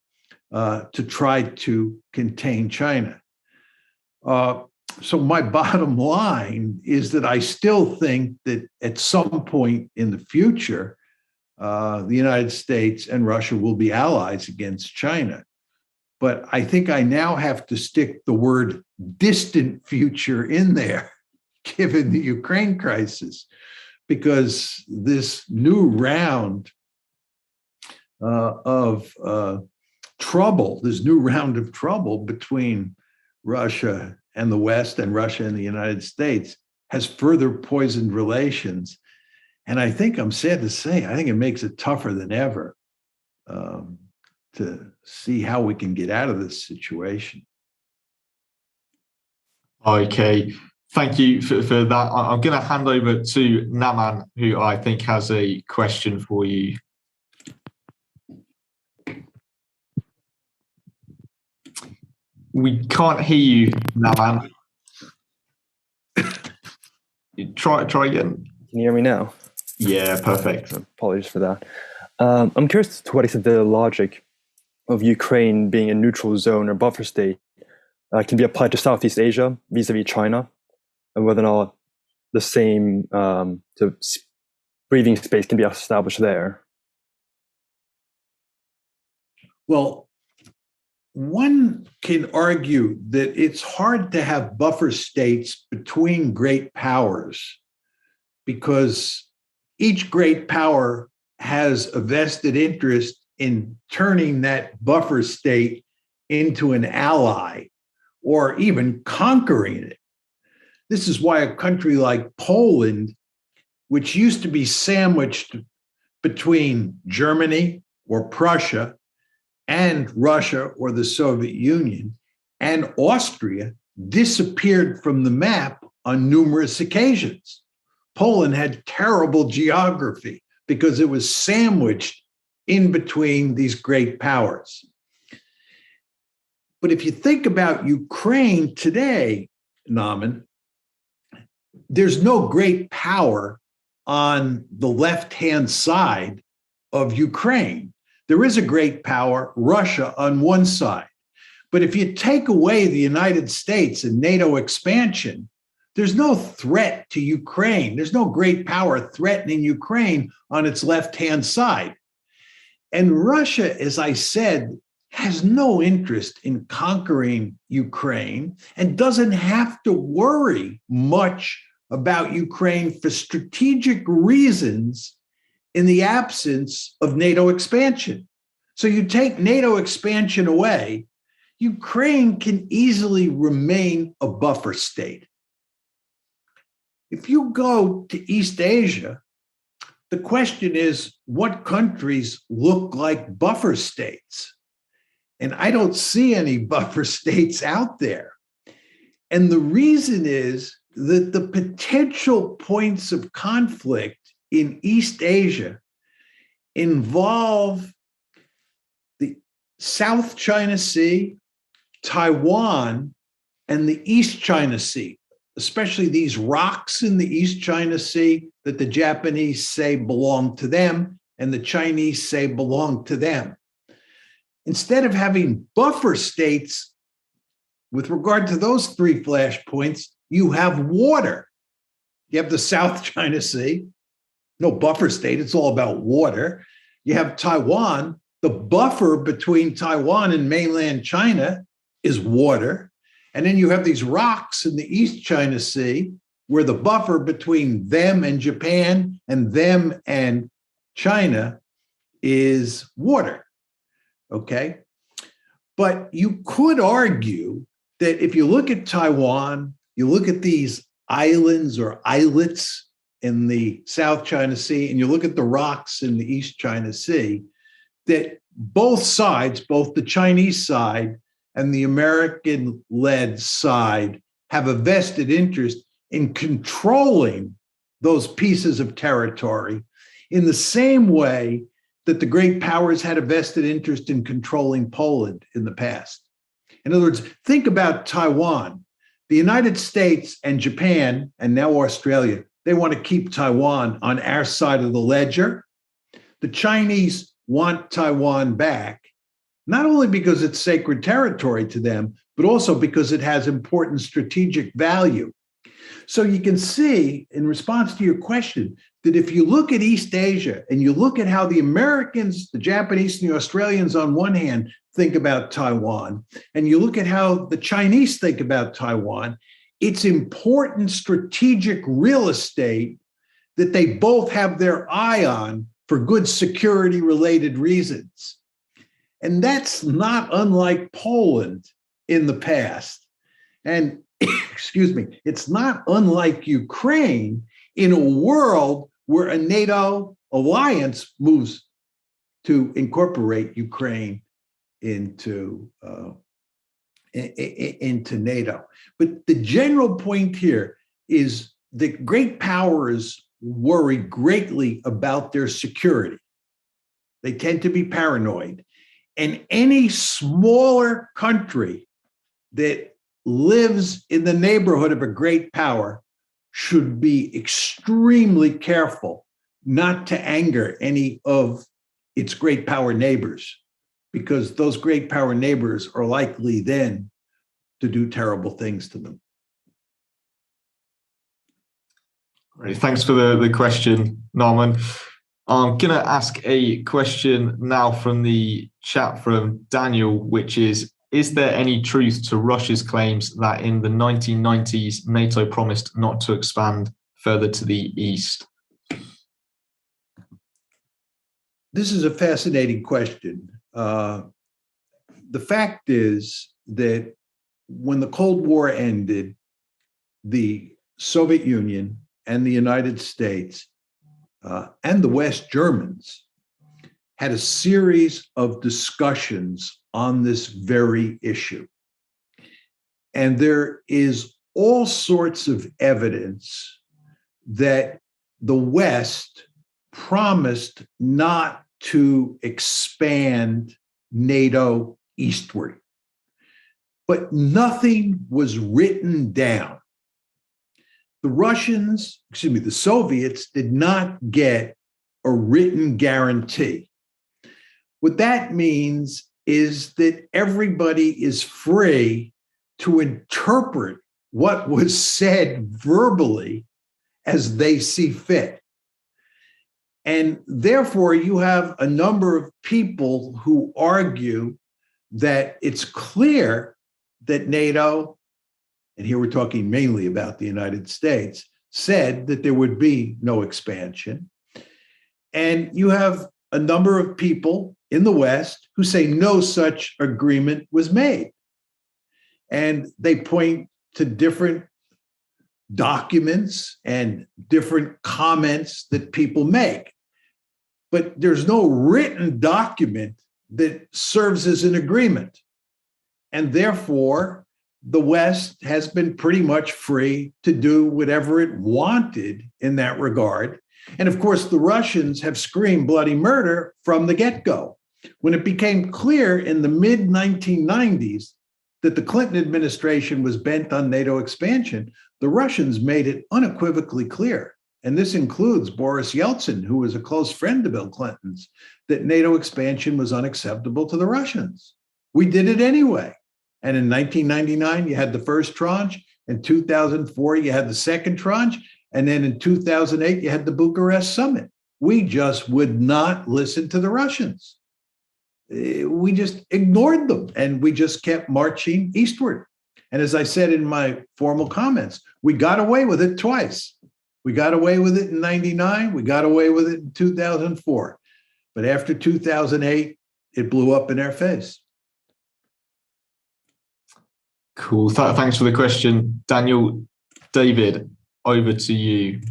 S2: to try to contain China. So my bottom line is that I still think that at some point in the future, the United States and Russia will be allies against China. But I think I now have to stick the word distant future in there, given the Ukraine crisis, because this new round of trouble, this new round of trouble between Russia and the West and Russia and the United States has further poisoned relations. And I think, I'm sad to say, I think it makes it tougher than ever to see how we can get out of this situation.
S1: Okay, thank you for that. I'm going to hand over to Naman, who I think has a question for you. We can't hear you, Naman. Try again.
S3: Can you hear me now?
S1: Yeah, perfect.
S3: Apologies for that. I'm curious to what extent the logic of Ukraine being a neutral zone or buffer state can be applied to Southeast Asia vis-a-vis China, and whether or not the same breathing space can be established there.
S2: Well, one can argue that it's hard to have buffer states between great powers because each great power has a vested interest in turning that buffer state into an ally or even conquering it. This is why a country like Poland, which used to be sandwiched between Germany or Prussia and Russia or the Soviet Union and Austria, disappeared from the map on numerous occasions. Poland had terrible geography because it was sandwiched in between these great powers. But if you think about Ukraine today, Naman, there's no great power on the left-hand side of Ukraine. There is a great power, Russia, on one side. But if you take away the United States and NATO expansion, there's no threat to Ukraine. There's no great power threatening Ukraine on its left-hand side. And Russia, as I said, has no interest in conquering Ukraine and doesn't have to worry much about Ukraine for strategic reasons in the absence of NATO expansion. So you take NATO expansion away, Ukraine can easily remain a buffer state. If you go to East Asia, the question is, what countries look like buffer states? And I don't see any buffer states out there. And the reason is that the potential points of conflict in East Asia involve the South China Sea, Taiwan, and the East China Sea, especially these rocks in the East China Sea that the Japanese say belong to them and the Chinese say belong to them. Instead of having buffer states with regard to those three flashpoints, you have water. You have the South China Sea, no buffer state, it's all about water. You have Taiwan, the buffer between Taiwan and mainland China is water. And then you have these rocks in the East China Sea, where the buffer between them and Japan and them and China is water. Okay? But you could argue that if you look at Taiwan, you look at these islands or islets in the South China Sea, and you look at the rocks in the East China Sea, that both sides, both the Chinese side and the American-led side, have a vested interest in controlling those pieces of territory in the same way that the great powers had a vested interest in controlling Poland in the past. In other words, think about Taiwan. The United States and Japan, and now Australia, they want to keep Taiwan on our side of the ledger. The Chinese want Taiwan back, not only because it's sacred territory to them, but also because it has important strategic value. So you can see, in response to your question, that if you look at East Asia and you look at how the Americans, the Japanese, and the Australians on one hand think about Taiwan, and you look at how the Chinese think about Taiwan, it's important strategic real estate that they both have their eye on for good security-related reasons. And that's not unlike Poland in the past. And, excuse me, it's not unlike Ukraine in a world where a NATO alliance moves to incorporate Ukraine into NATO. But the general point here is that great powers worry greatly about their security. They tend to be paranoid. And any smaller country that lives in the neighborhood of a great power should be extremely careful not to anger any of its great power neighbors, because those great power neighbors are likely then to do terrible things to them.
S1: Great. Thanks for the question, Norman. I'm going to ask a question now from the chat from Daniel, which is there any truth to Russia's claims that in the 1990s, NATO promised not to expand further to the east?
S2: This is a fascinating question. The fact is that when the Cold War ended, the Soviet Union and the United States and the West Germans had a series of discussions on this very issue. And there is all sorts of evidence that the West promised not to expand NATO eastward, but nothing was written down. The Soviets did not get a written guarantee. What that means is that everybody is free to interpret what was said verbally as they see fit. And therefore, you have a number of people who argue that it's clear that NATO, and here we're talking mainly about the United States, said that there would be no expansion. And you have a number of people in the West who say no such agreement was made. And they point to different documents and different comments that people make. But there's no written document that serves as an agreement. And therefore, the West has been pretty much free to do whatever it wanted in that regard. And of course, the Russians have screamed bloody murder from the get-go. When it became clear in the mid-1990s that the Clinton administration was bent on NATO expansion, the Russians made it unequivocally clear, and this includes Boris Yeltsin, who was a close friend of Bill Clinton's, that NATO expansion was unacceptable to the Russians. We did it anyway. And in 1999, you had the first tranche. In 2004, you had the second tranche. And then in 2008, you had the Bucharest summit. We just would not listen to the Russians. We just ignored them, and we just kept marching eastward. And as I said in my formal comments, we got away with it twice. We got away with it in 99. We got away with it in 2004. But after 2008, it blew up in our face.
S1: Cool. Thanks for the question, Daniel. David, over to you.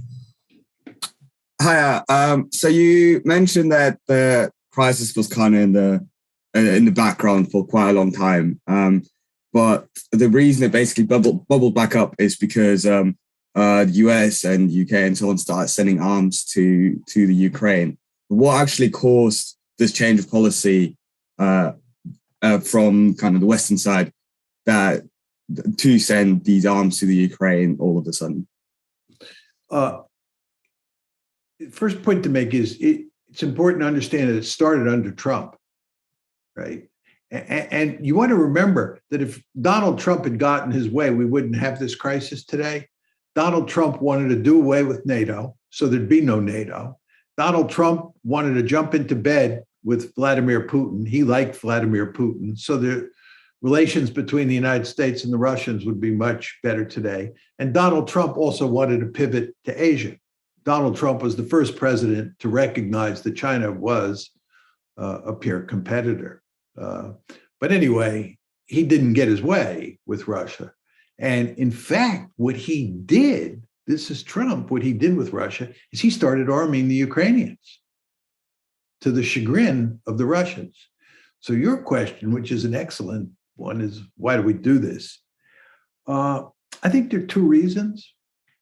S4: Hiya. So you mentioned that the crisis was kind of in the background for quite a long time. But the reason it basically bubbled back up is because the US and UK and so on started sending arms to the Ukraine. What actually caused this change of policy from kind of the Western side to send these arms to the Ukraine all of a sudden?
S2: First point to make is it's important to understand that it started under Trump, right? And you want to remember that if Donald Trump had gotten his way, we wouldn't have this crisis today. Donald Trump wanted to do away with NATO, so there'd be no NATO. Donald Trump wanted to jump into bed with Vladimir Putin. He liked Vladimir Putin, so the relations between the United States and the Russians would be much better today. And Donald Trump also wanted to pivot to Asia. Donald Trump was the first president to recognize that China was a peer competitor. But anyway, he didn't get his way with Russia. And in fact, what he did, this is Trump, what he did with Russia is he started arming the Ukrainians to the chagrin of the Russians. So your question, which is an excellent one, is why do we do this? I think there are two reasons.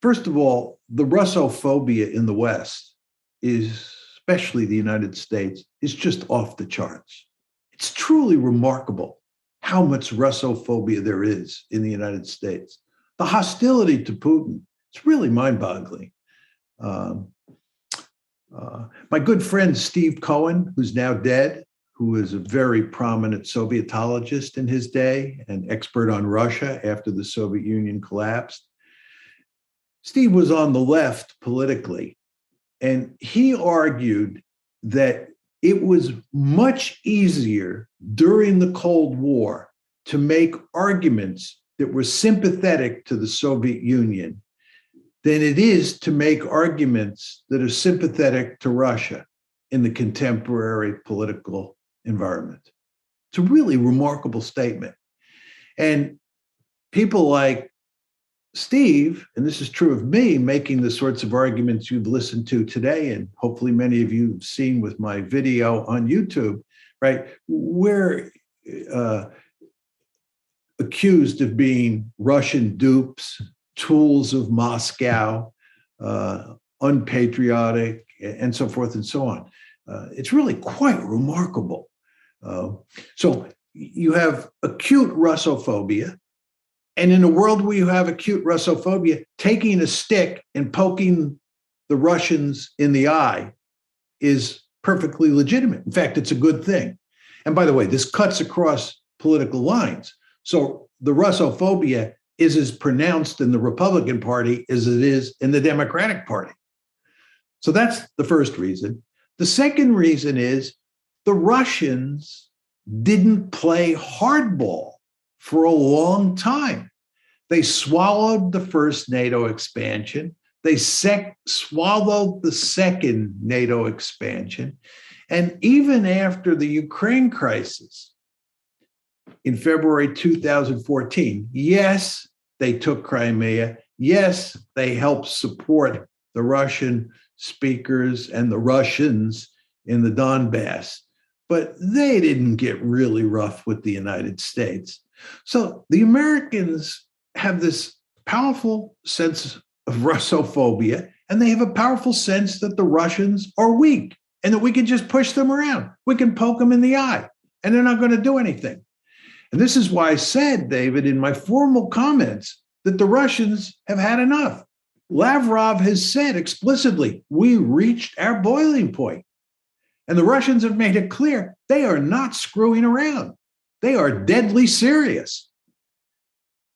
S2: First of all, the Russophobia in the West is, especially the United States, is just off the charts. It's truly remarkable how much Russophobia there is in the United States. The hostility to Putin, it's really mind-boggling. My good friend Steve Cohen, who's now dead, who is a very prominent Sovietologist in his day and expert on Russia after the Soviet Union collapsed. Steve was on the left politically, and he argued that it was much easier during the Cold War to make arguments that were sympathetic to the Soviet Union than it is to make arguments that are sympathetic to Russia in the contemporary political environment. It's a really remarkable statement. And people like Steve, and this is true of me, making the sorts of arguments you've listened to today, and hopefully many of you have seen with my video on YouTube, right? We're accused of being Russian dupes, tools of Moscow, unpatriotic, and so forth and so on. It's really quite remarkable. So you have acute Russophobia, and in a world where you have acute Russophobia, taking a stick and poking the Russians in the eye is perfectly legitimate. In fact, it's a good thing. And by the way, this cuts across political lines. So the Russophobia is as pronounced in the Republican Party as it is in the Democratic Party. So that's the first reason. The second reason is the Russians didn't play hardball for a long time. They swallowed the first NATO expansion. They swallowed the second NATO expansion. And even after the Ukraine crisis in February 2014, yes, they took Crimea. Yes, they helped support the Russian speakers and the Russians in the Donbass, but they didn't get really rough with the United States. So the Americans have this powerful sense of Russophobia, and they have a powerful sense that the Russians are weak and that we can just push them around. We can poke them in the eye, and they're not going to do anything. And this is why I said, David, in my formal comments, that the Russians have had enough. Lavrov has said explicitly, we reached our boiling point. And the Russians have made it clear they are not screwing around. They are deadly serious.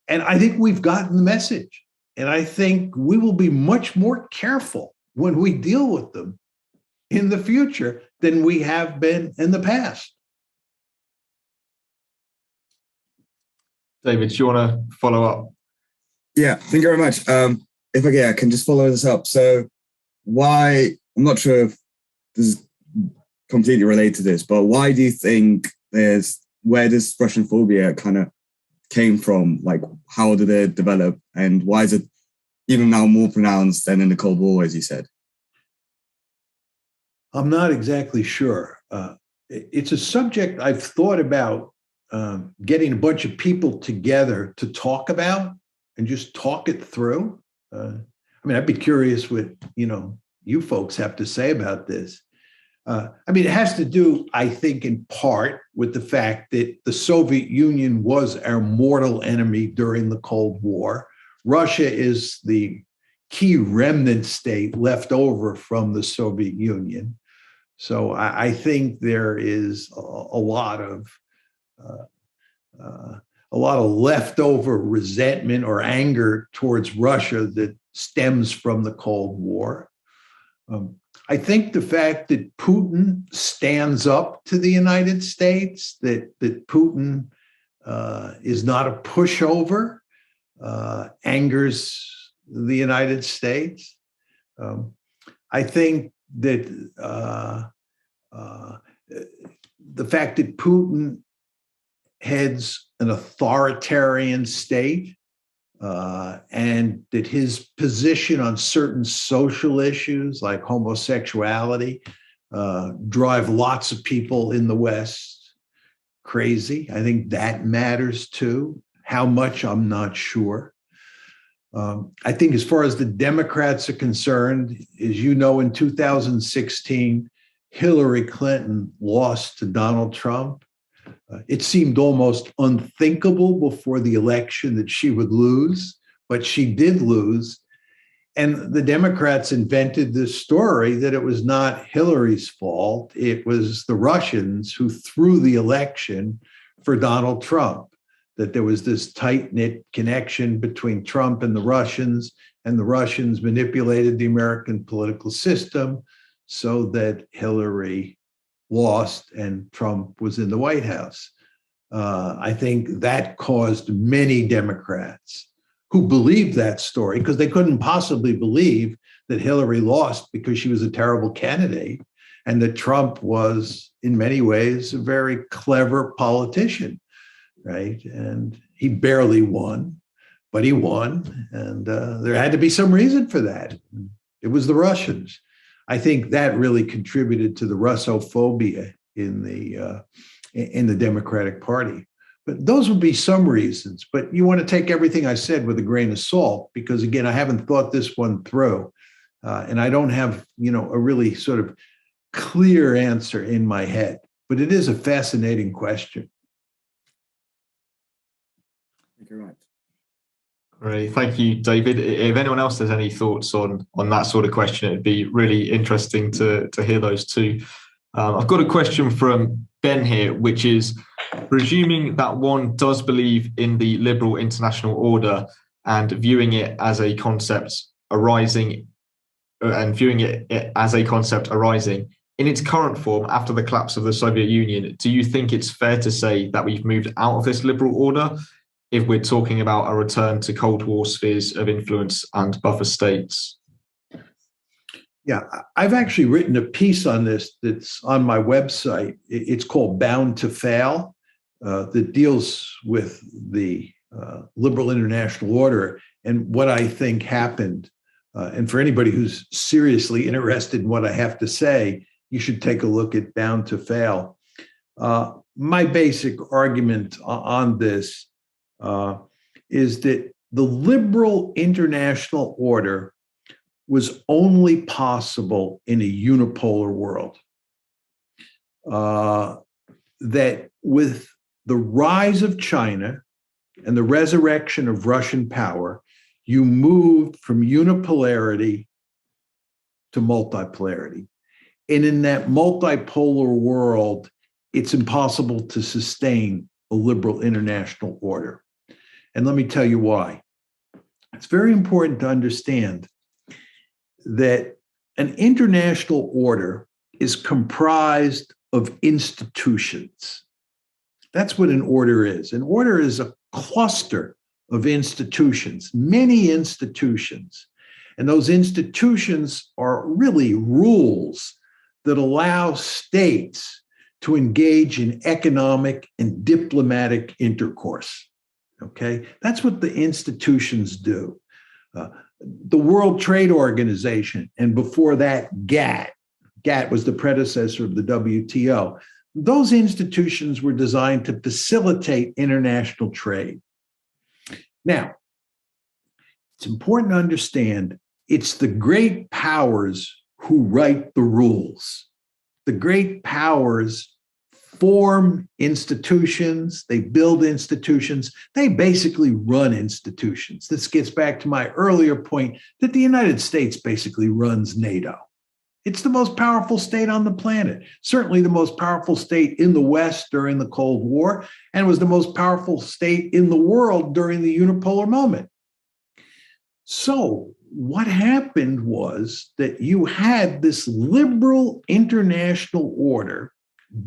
S2: And I think we've gotten the message. And I think we will be much more careful when we deal with them in the future than we have been in the past.
S1: David, do you want to follow up?
S4: Yeah, thank you very much. If I can just follow this up. So why, I'm not sure if this is completely related to this, but why do you think where this Russian phobia kind of came from? Like, how did it develop? And why is it even now more pronounced than in the Cold War, as you said?
S2: I'm not exactly sure. It's a subject I've thought about getting a bunch of people together to talk about and just talk it through. I'd be curious what you folks have to say about this. It has to do, I think, in part with the fact that the Soviet Union was our mortal enemy during the Cold War. Russia is the key remnant state left over from the Soviet Union. So I think there is a lot of leftover resentment or anger towards Russia that stems from the Cold War. I think the fact that Putin stands up to the United States, that Putin is not a pushover, angers the United States. I think that the fact that Putin heads an authoritarian state and that his position on certain social issues like homosexuality drive lots of people in the West crazy. I think that matters too. How much, I'm not sure. I think as far as the Democrats are concerned, as you know, in 2016, Hillary Clinton lost to Donald Trump. It seemed almost unthinkable before the election that she would lose, but she did lose. And the Democrats invented this story that it was not Hillary's fault. It was the Russians who threw the election for Donald Trump, that there was this tight-knit connection between Trump and the Russians manipulated the American political system so that Hillary lost and Trump was in the White House. I think that caused many Democrats who believed that story, because they couldn't possibly believe that Hillary lost because she was a terrible candidate and that Trump was, in many ways, a very clever politician, right? And he barely won, but he won. And there had to be some reason for that. It was the Russians. I think that really contributed to the Russophobia in the Democratic Party. But those would be some reasons. But you want to take everything I said with a grain of salt, because again, I haven't thought this one through, and I don't have, a really sort of clear answer in my head. But it is a fascinating question.
S4: You're right.
S1: Great. Thank you, David. If anyone else has any thoughts on that sort of question, it'd be really interesting to hear those too. I've got a question from Ben here, which is, presuming that one does believe in the liberal international order and viewing it as a concept arising in its current form after the collapse of the Soviet Union, do you think it's fair to say that we've moved out of this liberal order if we're talking about a return to Cold War spheres of influence and buffer states?
S2: Yeah, I've actually written a piece on this that's on my website. It's called Bound to Fail, that deals with the liberal international order and what I think happened. And for anybody who's seriously interested in what I have to say, you should take a look at Bound to Fail. My basic argument on this is that the liberal international order was only possible in a unipolar world. That with the rise of China and the resurrection of Russian power, you moved from unipolarity to multipolarity. And in that multipolar world, it's impossible to sustain a liberal international order. And let me tell you why. It's very important to understand that an international order is comprised of institutions. That's what an order is. An order is a cluster of institutions, many institutions. And those institutions are really rules that allow states to engage in economic and diplomatic intercourse. Okay, that's what the institutions do. The World Trade Organization, and before that, GATT was the predecessor of the WTO. Those institutions were designed to facilitate international trade. Now, it's important to understand it's the great powers who write the rules. The great powers form institutions, they build institutions, they basically run institutions. This gets back to my earlier point that the United States basically runs NATO. It's the most powerful state on the planet, certainly the most powerful state in the West during the Cold War, and was the most powerful state in the world during the unipolar moment. So what happened was that you had this liberal international order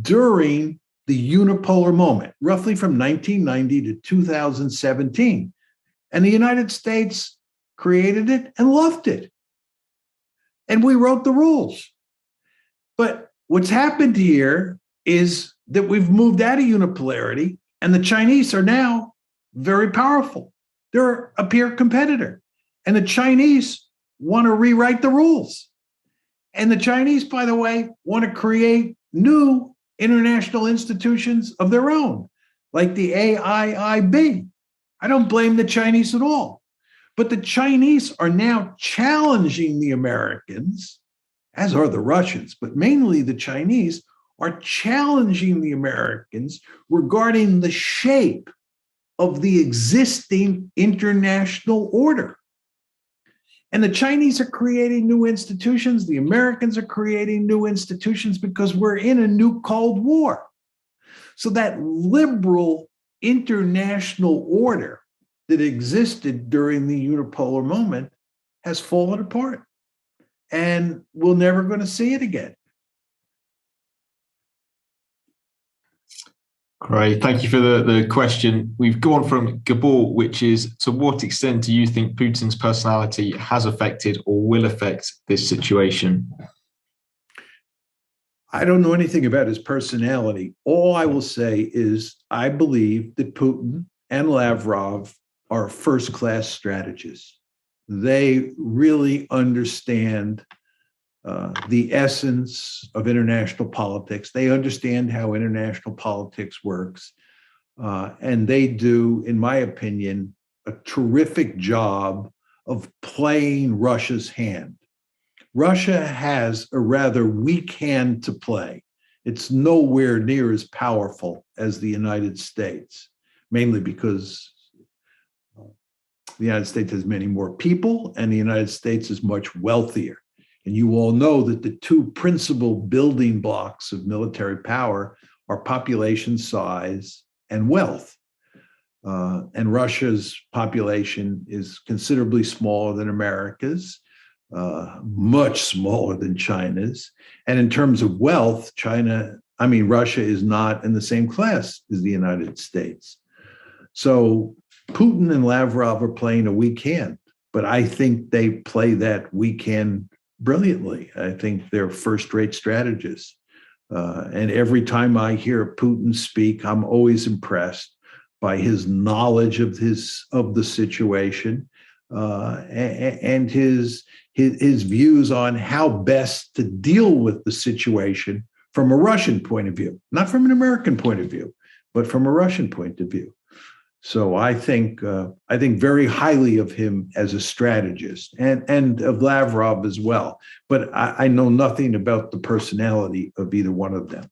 S2: during the unipolar moment, roughly from 1990 to 2017. And the United States created it and loved it. and we wrote the rules. But what's happened here is that we've moved out of unipolarity, and the Chinese are now very powerful. They're a peer competitor, and the Chinese want to rewrite the rules. And the Chinese, by the way, want to create new international institutions of their own, like the AIIB. I don't blame the Chinese at all. But the Chinese are now challenging the Americans, as are the Russians, but mainly the Chinese are challenging the Americans regarding the shape of the existing international order. And the Chinese are creating new institutions. The Americans are creating new institutions because we're in a new Cold War. So that liberal international order that existed during the unipolar moment has fallen apart. And we're never going to see it again.
S1: Great. Thank you for the question. We've gone from Gabor, which is, to what extent do you think Putin's personality has affected or will affect this situation?
S2: I don't know anything about his personality. All I will say is I believe that Putin and Lavrov are first-class strategists. They really understand the essence of international politics. They understand how international politics works. And they do, in my opinion, a terrific job of playing Russia's hand. Russia has a rather weak hand to play. It's nowhere near as powerful as the United States, mainly because the United States has many more people and the United States is much wealthier. And you all know that the two principal building blocks of military power are population size and wealth. And Russia's population is considerably smaller than America's, much smaller than China's. And in terms of wealth, Russia is not in the same class as the United States. So Putin and Lavrov are playing a weak hand, but I think they play that weak hand brilliantly. I think they're first-rate strategists. And every time I hear Putin speak, I'm always impressed by his knowledge of the situation and his views on how best to deal with the situation from a Russian point of view, not from an American point of view, but from a Russian point of view. So I think very highly of him as a strategist and of Lavrov as well. But I know nothing about the personality of either one of them.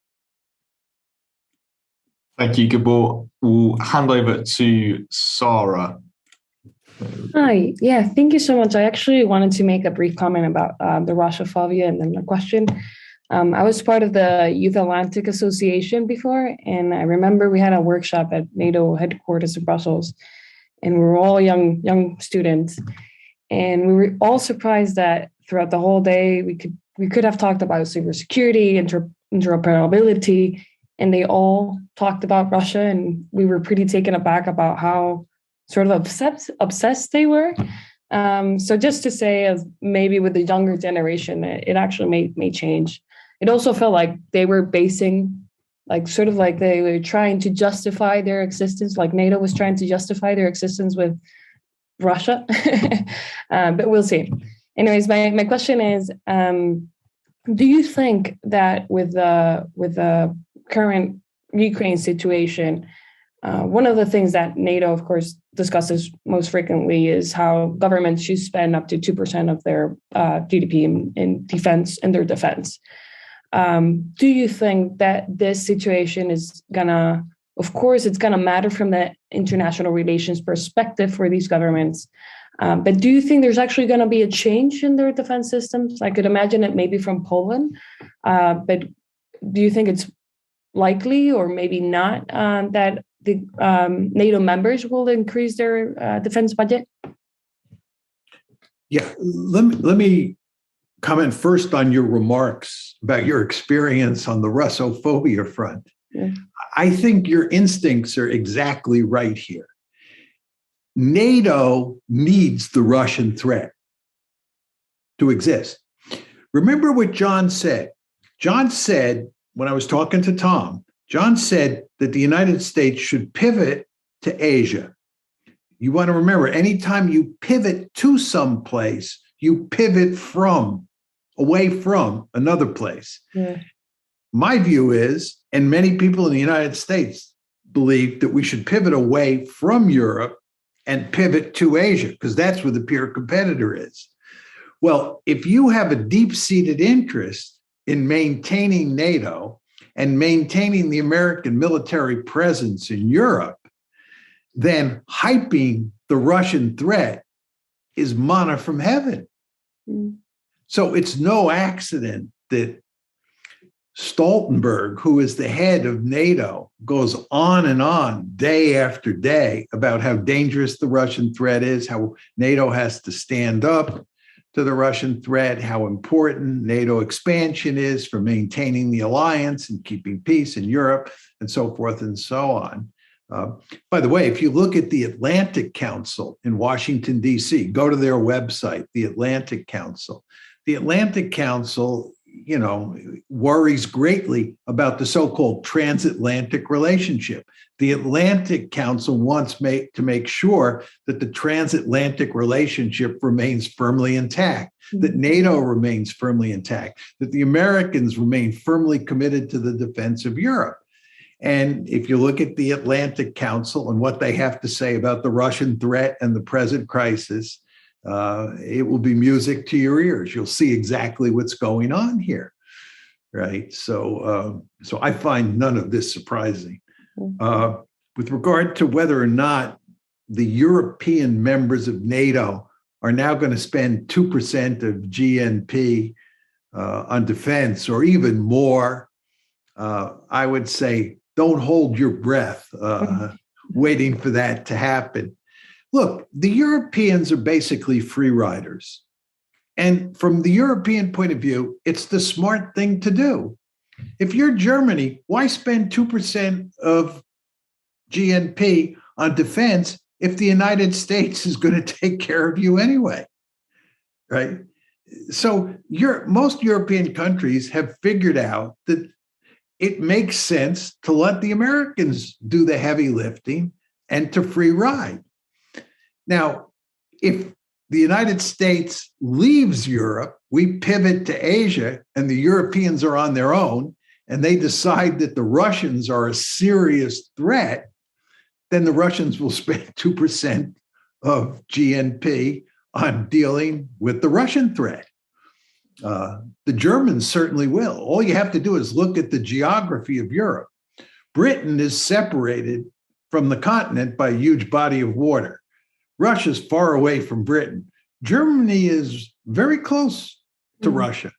S1: Thank you, Gabor. We'll hand over to Sarah.
S5: Hi. Yeah, thank you so much. I actually wanted to make a brief comment about the Russophobia and then the question. I was part of the Youth Atlantic Association before, and I remember we had a workshop at NATO headquarters in Brussels, and we were all young students, and we were all surprised that throughout the whole day we could have talked about cybersecurity, interoperability, and they all talked about Russia, and we were pretty taken aback about how sort of obsessed they were. So just to say, as maybe with the younger generation, it actually may change. It also felt like they were basing, sort of like they were trying to justify their existence, like NATO was trying to justify their existence with Russia. But we'll see. Anyways, my question is, do you think that with the current Ukraine situation, one of the things that NATO, of course, discusses most frequently is how governments should spend up to 2% of their GDP in their defense. Do you think that this situation is gonna, of course, it's gonna matter from the international relations perspective for these governments, but do you think there's actually gonna be a change in their defense systems? I could imagine it maybe from Poland, but do you think it's likely or maybe not that the NATO members will increase their defense budget?
S2: Yeah, let me comment first on your remarks about your experience on the Russophobia front. Yeah. I think your instincts are exactly right here. NATO needs the Russian threat to exist. Remember what John said. John said, when I was talking to Tom, John said that the United States should pivot to Asia. You want to remember, anytime you pivot to some place, you pivot away from another place.
S5: Yeah.
S2: My view is, and many people in the United States believe, that we should pivot away from Europe and pivot to Asia, because that's where the peer competitor is. Well, if you have a deep-seated interest in maintaining NATO and maintaining the American military presence in Europe, then hyping the Russian threat is manna from heaven.
S5: Mm.
S2: So it's no accident that Stoltenberg, who is the head of NATO, goes on and on day after day about how dangerous the Russian threat is, how NATO has to stand up to the Russian threat, how important NATO expansion is for maintaining the alliance and keeping peace in Europe, and so forth and so on. By the way, if you look at the Atlantic Council in Washington, D.C., go to their website, the Atlantic Council. The Atlantic Council, worries greatly about the so-called transatlantic relationship. The Atlantic Council wants to make sure that the transatlantic relationship remains firmly intact, that NATO remains firmly intact, that the Americans remain firmly committed to the defense of Europe. And if you look at the Atlantic Council and what they have to say about the Russian threat and the present crisis, it will be music to your ears. You'll see exactly what's going on here, right? So I find none of this surprising. With regard to whether or not the European members of NATO are now going to spend 2% of GNP on defense or even more, I would say, don't hold your breath waiting for that to happen. Look, the Europeans are basically free riders. And from the European point of view, it's the smart thing to do. If you're Germany, why spend 2% of GNP on defense if the United States is going to take care of you anyway, right? So most European countries have figured out that it makes sense to let the Americans do the heavy lifting and to free ride. Now, if the United States leaves Europe, we pivot to Asia, and the Europeans are on their own, and they decide that the Russians are a serious threat, then the Russians will spend 2% of GNP on dealing with the Russian threat. The Germans certainly will. All you have to do is look at the geography of Europe. Britain is separated from the continent by a huge body of water. Russia's far away from Britain. Germany is very close to Russia.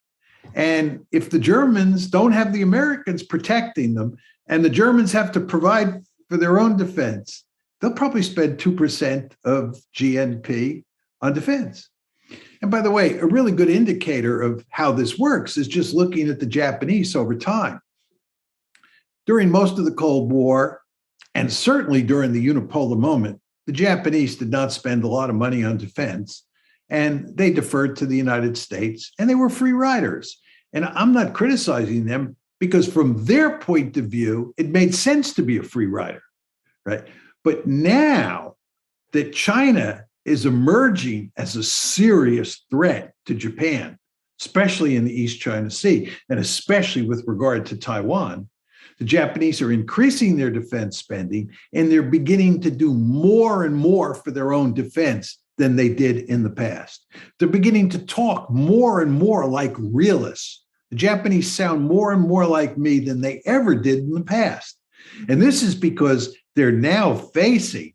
S2: And if the Germans don't have the Americans protecting them, and the Germans have to provide for their own defense, they'll probably spend 2% of GNP on defense. And by the way, a really good indicator of how this works is just looking at the Japanese over time. During most of the Cold War, and certainly during the unipolar moment, the Japanese did not spend a lot of money on defense, and they deferred to the United States, and they were free riders. And I'm not criticizing them, because from their point of view, it made sense to be a free rider, right? But now that China is emerging as a serious threat to Japan, especially in the East China Sea, and especially with regard to Taiwan, the Japanese are increasing their defense spending, and they're beginning to do more and more for their own defense than they did in the past. They're beginning to talk more and more like realists. The Japanese sound more and more like me than they ever did in the past. And this is because they're now facing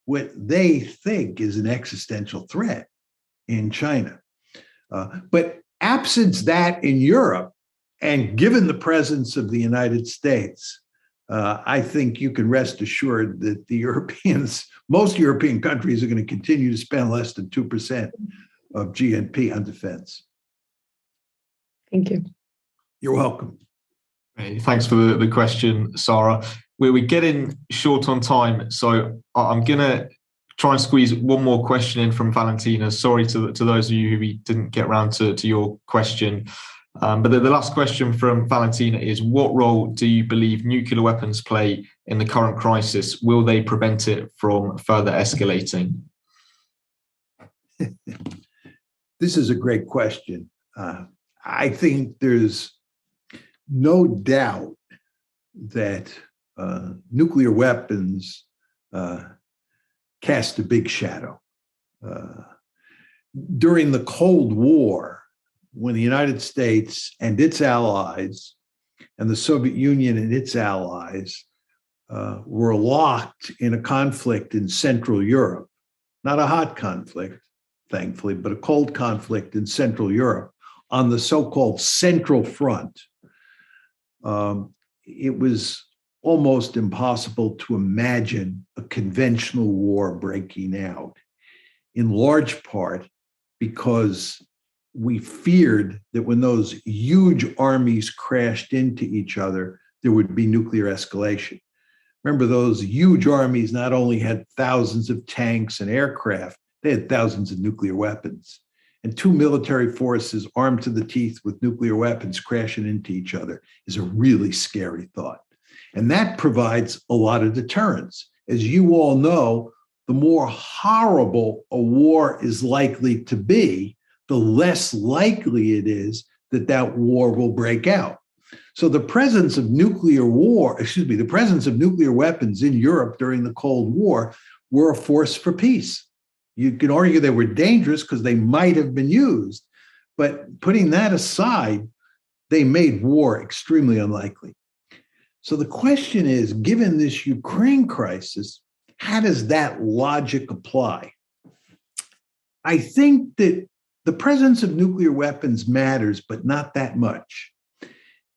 S2: what they think is an existential threat in China. But absent that in Europe, and given the presence of the United States, I think you can rest assured that the Europeans, most European countries, are going to continue to spend less than 2% of GNP on defense.
S5: Thank you.
S2: You're welcome.
S1: Hey, thanks for the question, Sarah. We're getting short on time, so I'm going to try and squeeze one more question in from Valentina. Sorry to those of you who we didn't get around to your question. But the last question from Valentina is, what role do you believe nuclear weapons play in the current crisis? Will they prevent it from further escalating?
S2: This is a great question. I think there's no doubt that nuclear weapons cast a big shadow. During the Cold War, when the United States and its allies and the Soviet Union and its allies were locked in a conflict in Central Europe, not a hot conflict, thankfully, but a cold conflict in Central Europe on the so-called Central Front, it was almost impossible to imagine a conventional war breaking out, in large part because we feared that when those huge armies crashed into each other, there would be nuclear escalation. Remember, those huge armies not only had thousands of tanks and aircraft, they had thousands of nuclear weapons. And two military forces armed to the teeth with nuclear weapons crashing into each other is a really scary thought. And that provides a lot of deterrence. As you all know, the more horrible a war is likely to be, the less likely it is that that war will break out. So the presence of nuclear weapons in Europe during the Cold War were a force for peace. You can argue they were dangerous because they might have been used, but putting that aside, they made war extremely unlikely. So the question is, given this Ukraine crisis, how does that logic apply? I think that the presence of nuclear weapons matters, but not that much.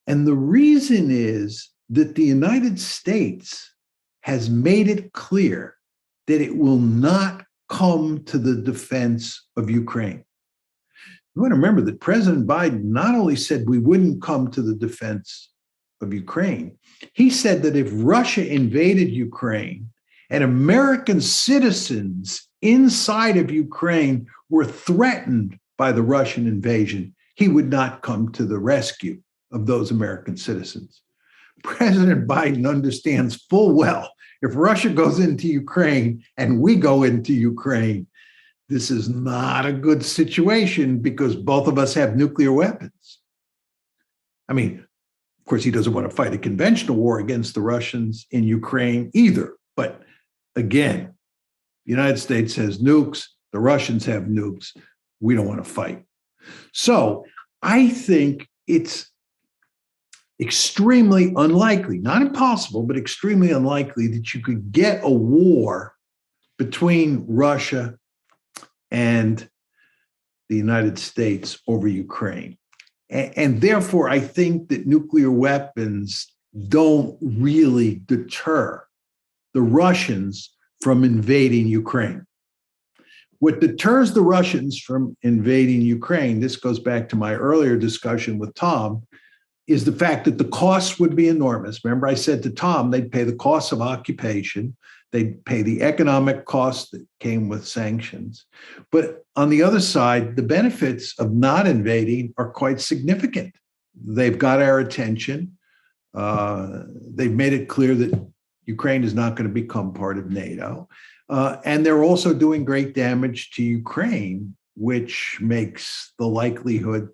S2: And the reason is that the United States has made it clear that it will not come to the defense of Ukraine. You want to remember that President Biden not only said we wouldn't come to the defense of Ukraine, he said that if Russia invaded Ukraine and American citizens inside of Ukraine were threatened by the Russian invasion, he would not come to the rescue of those American citizens. President Biden understands full well, if Russia goes into Ukraine and we go into Ukraine, this is not a good situation because both of us have nuclear weapons. I mean, of course, he doesn't want to fight a conventional war against the Russians in Ukraine either. But again, the United States has nukes, the Russians have nukes. We don't want to fight. So I think it's extremely unlikely, not impossible, but extremely unlikely that you could get a war between Russia and the United States over Ukraine. And therefore, I think that nuclear weapons don't really deter the Russians from invading Ukraine. What deters the Russians from invading Ukraine, this goes back to my earlier discussion with Tom, is the fact that the costs would be enormous. Remember, I said to Tom, they'd pay the costs of occupation, they'd pay the economic costs that came with sanctions. But on the other side, the benefits of not invading are quite significant. They've got our attention. They've made it clear that Ukraine is not going to become part of NATO. And they're also doing great damage to Ukraine, which makes the likelihood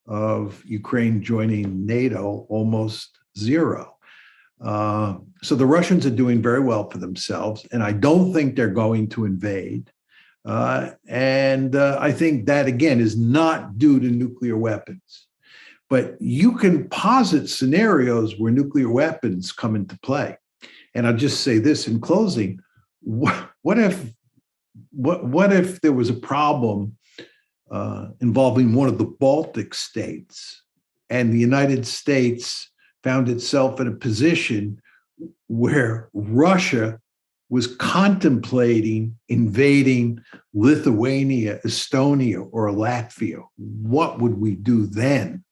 S2: of Ukraine joining NATO almost zero. So the Russians are doing very well for themselves, and I don't think they're going to invade. And I think that, again, is not due to nuclear weapons. But you can posit scenarios where nuclear weapons come into play. And I'll just say this in closing. What if there was a problem involving one of the Baltic states, and the United States found itself in a position where Russia was contemplating invading Lithuania, Estonia, or Latvia? What would we do then?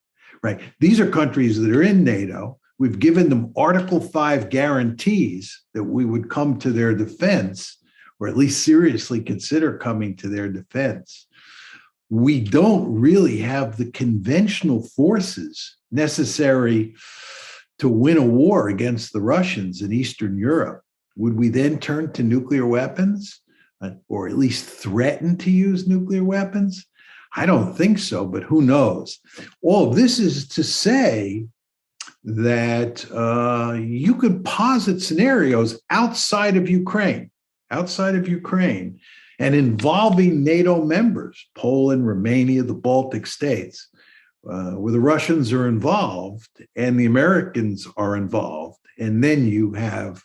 S2: Right? These are countries that are in NATO. We've given them Article 5 guarantees that we would come to their defense. or at least seriously consider coming to their defense, we don't really have the conventional forces necessary to win a war against the Russians in Eastern Europe. Would we then turn to nuclear weapons, or at least threaten to use nuclear weapons? I don't think so, but who knows? All of this is to say that you could posit scenarios outside of Ukraine, and involving NATO members, Poland, Romania, the Baltic states, where the Russians are involved and the Americans are involved. And then you have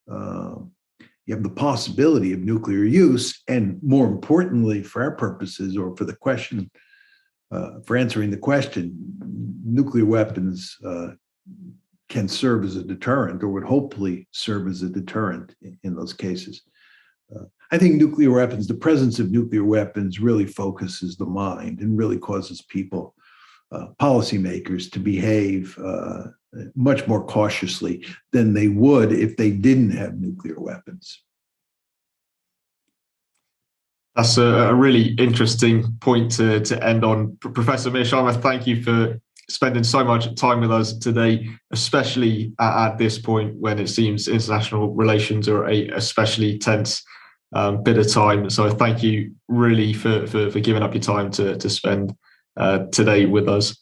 S2: the possibility of nuclear use. And more importantly, for our purposes, or for the question, for answering the question, nuclear weapons can serve as a deterrent, or would hopefully serve as a deterrent in those cases. I think nuclear weapons, the presence of nuclear weapons really focuses the mind and really causes people, policymakers, to behave much more cautiously than they would if they didn't have nuclear weapons.
S1: That's a really interesting point to end on. Professor Mirshаймер, thank you for spending so much time with us today, especially at this point when it seems international relations are a especially tense bit of time. So thank you really for giving up your time to spend today with us.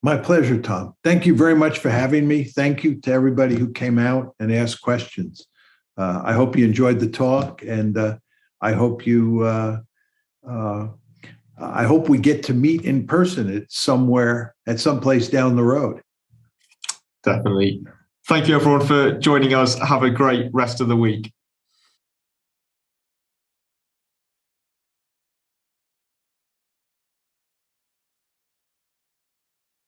S2: My pleasure, Tom. Thank you very much for having me. Thank you to everybody who came out and asked questions. I hope you enjoyed the talk, and I hope we get to meet in person at some place down the road.
S1: Definitely. Thank you, everyone, for joining us. Have a great rest of the week.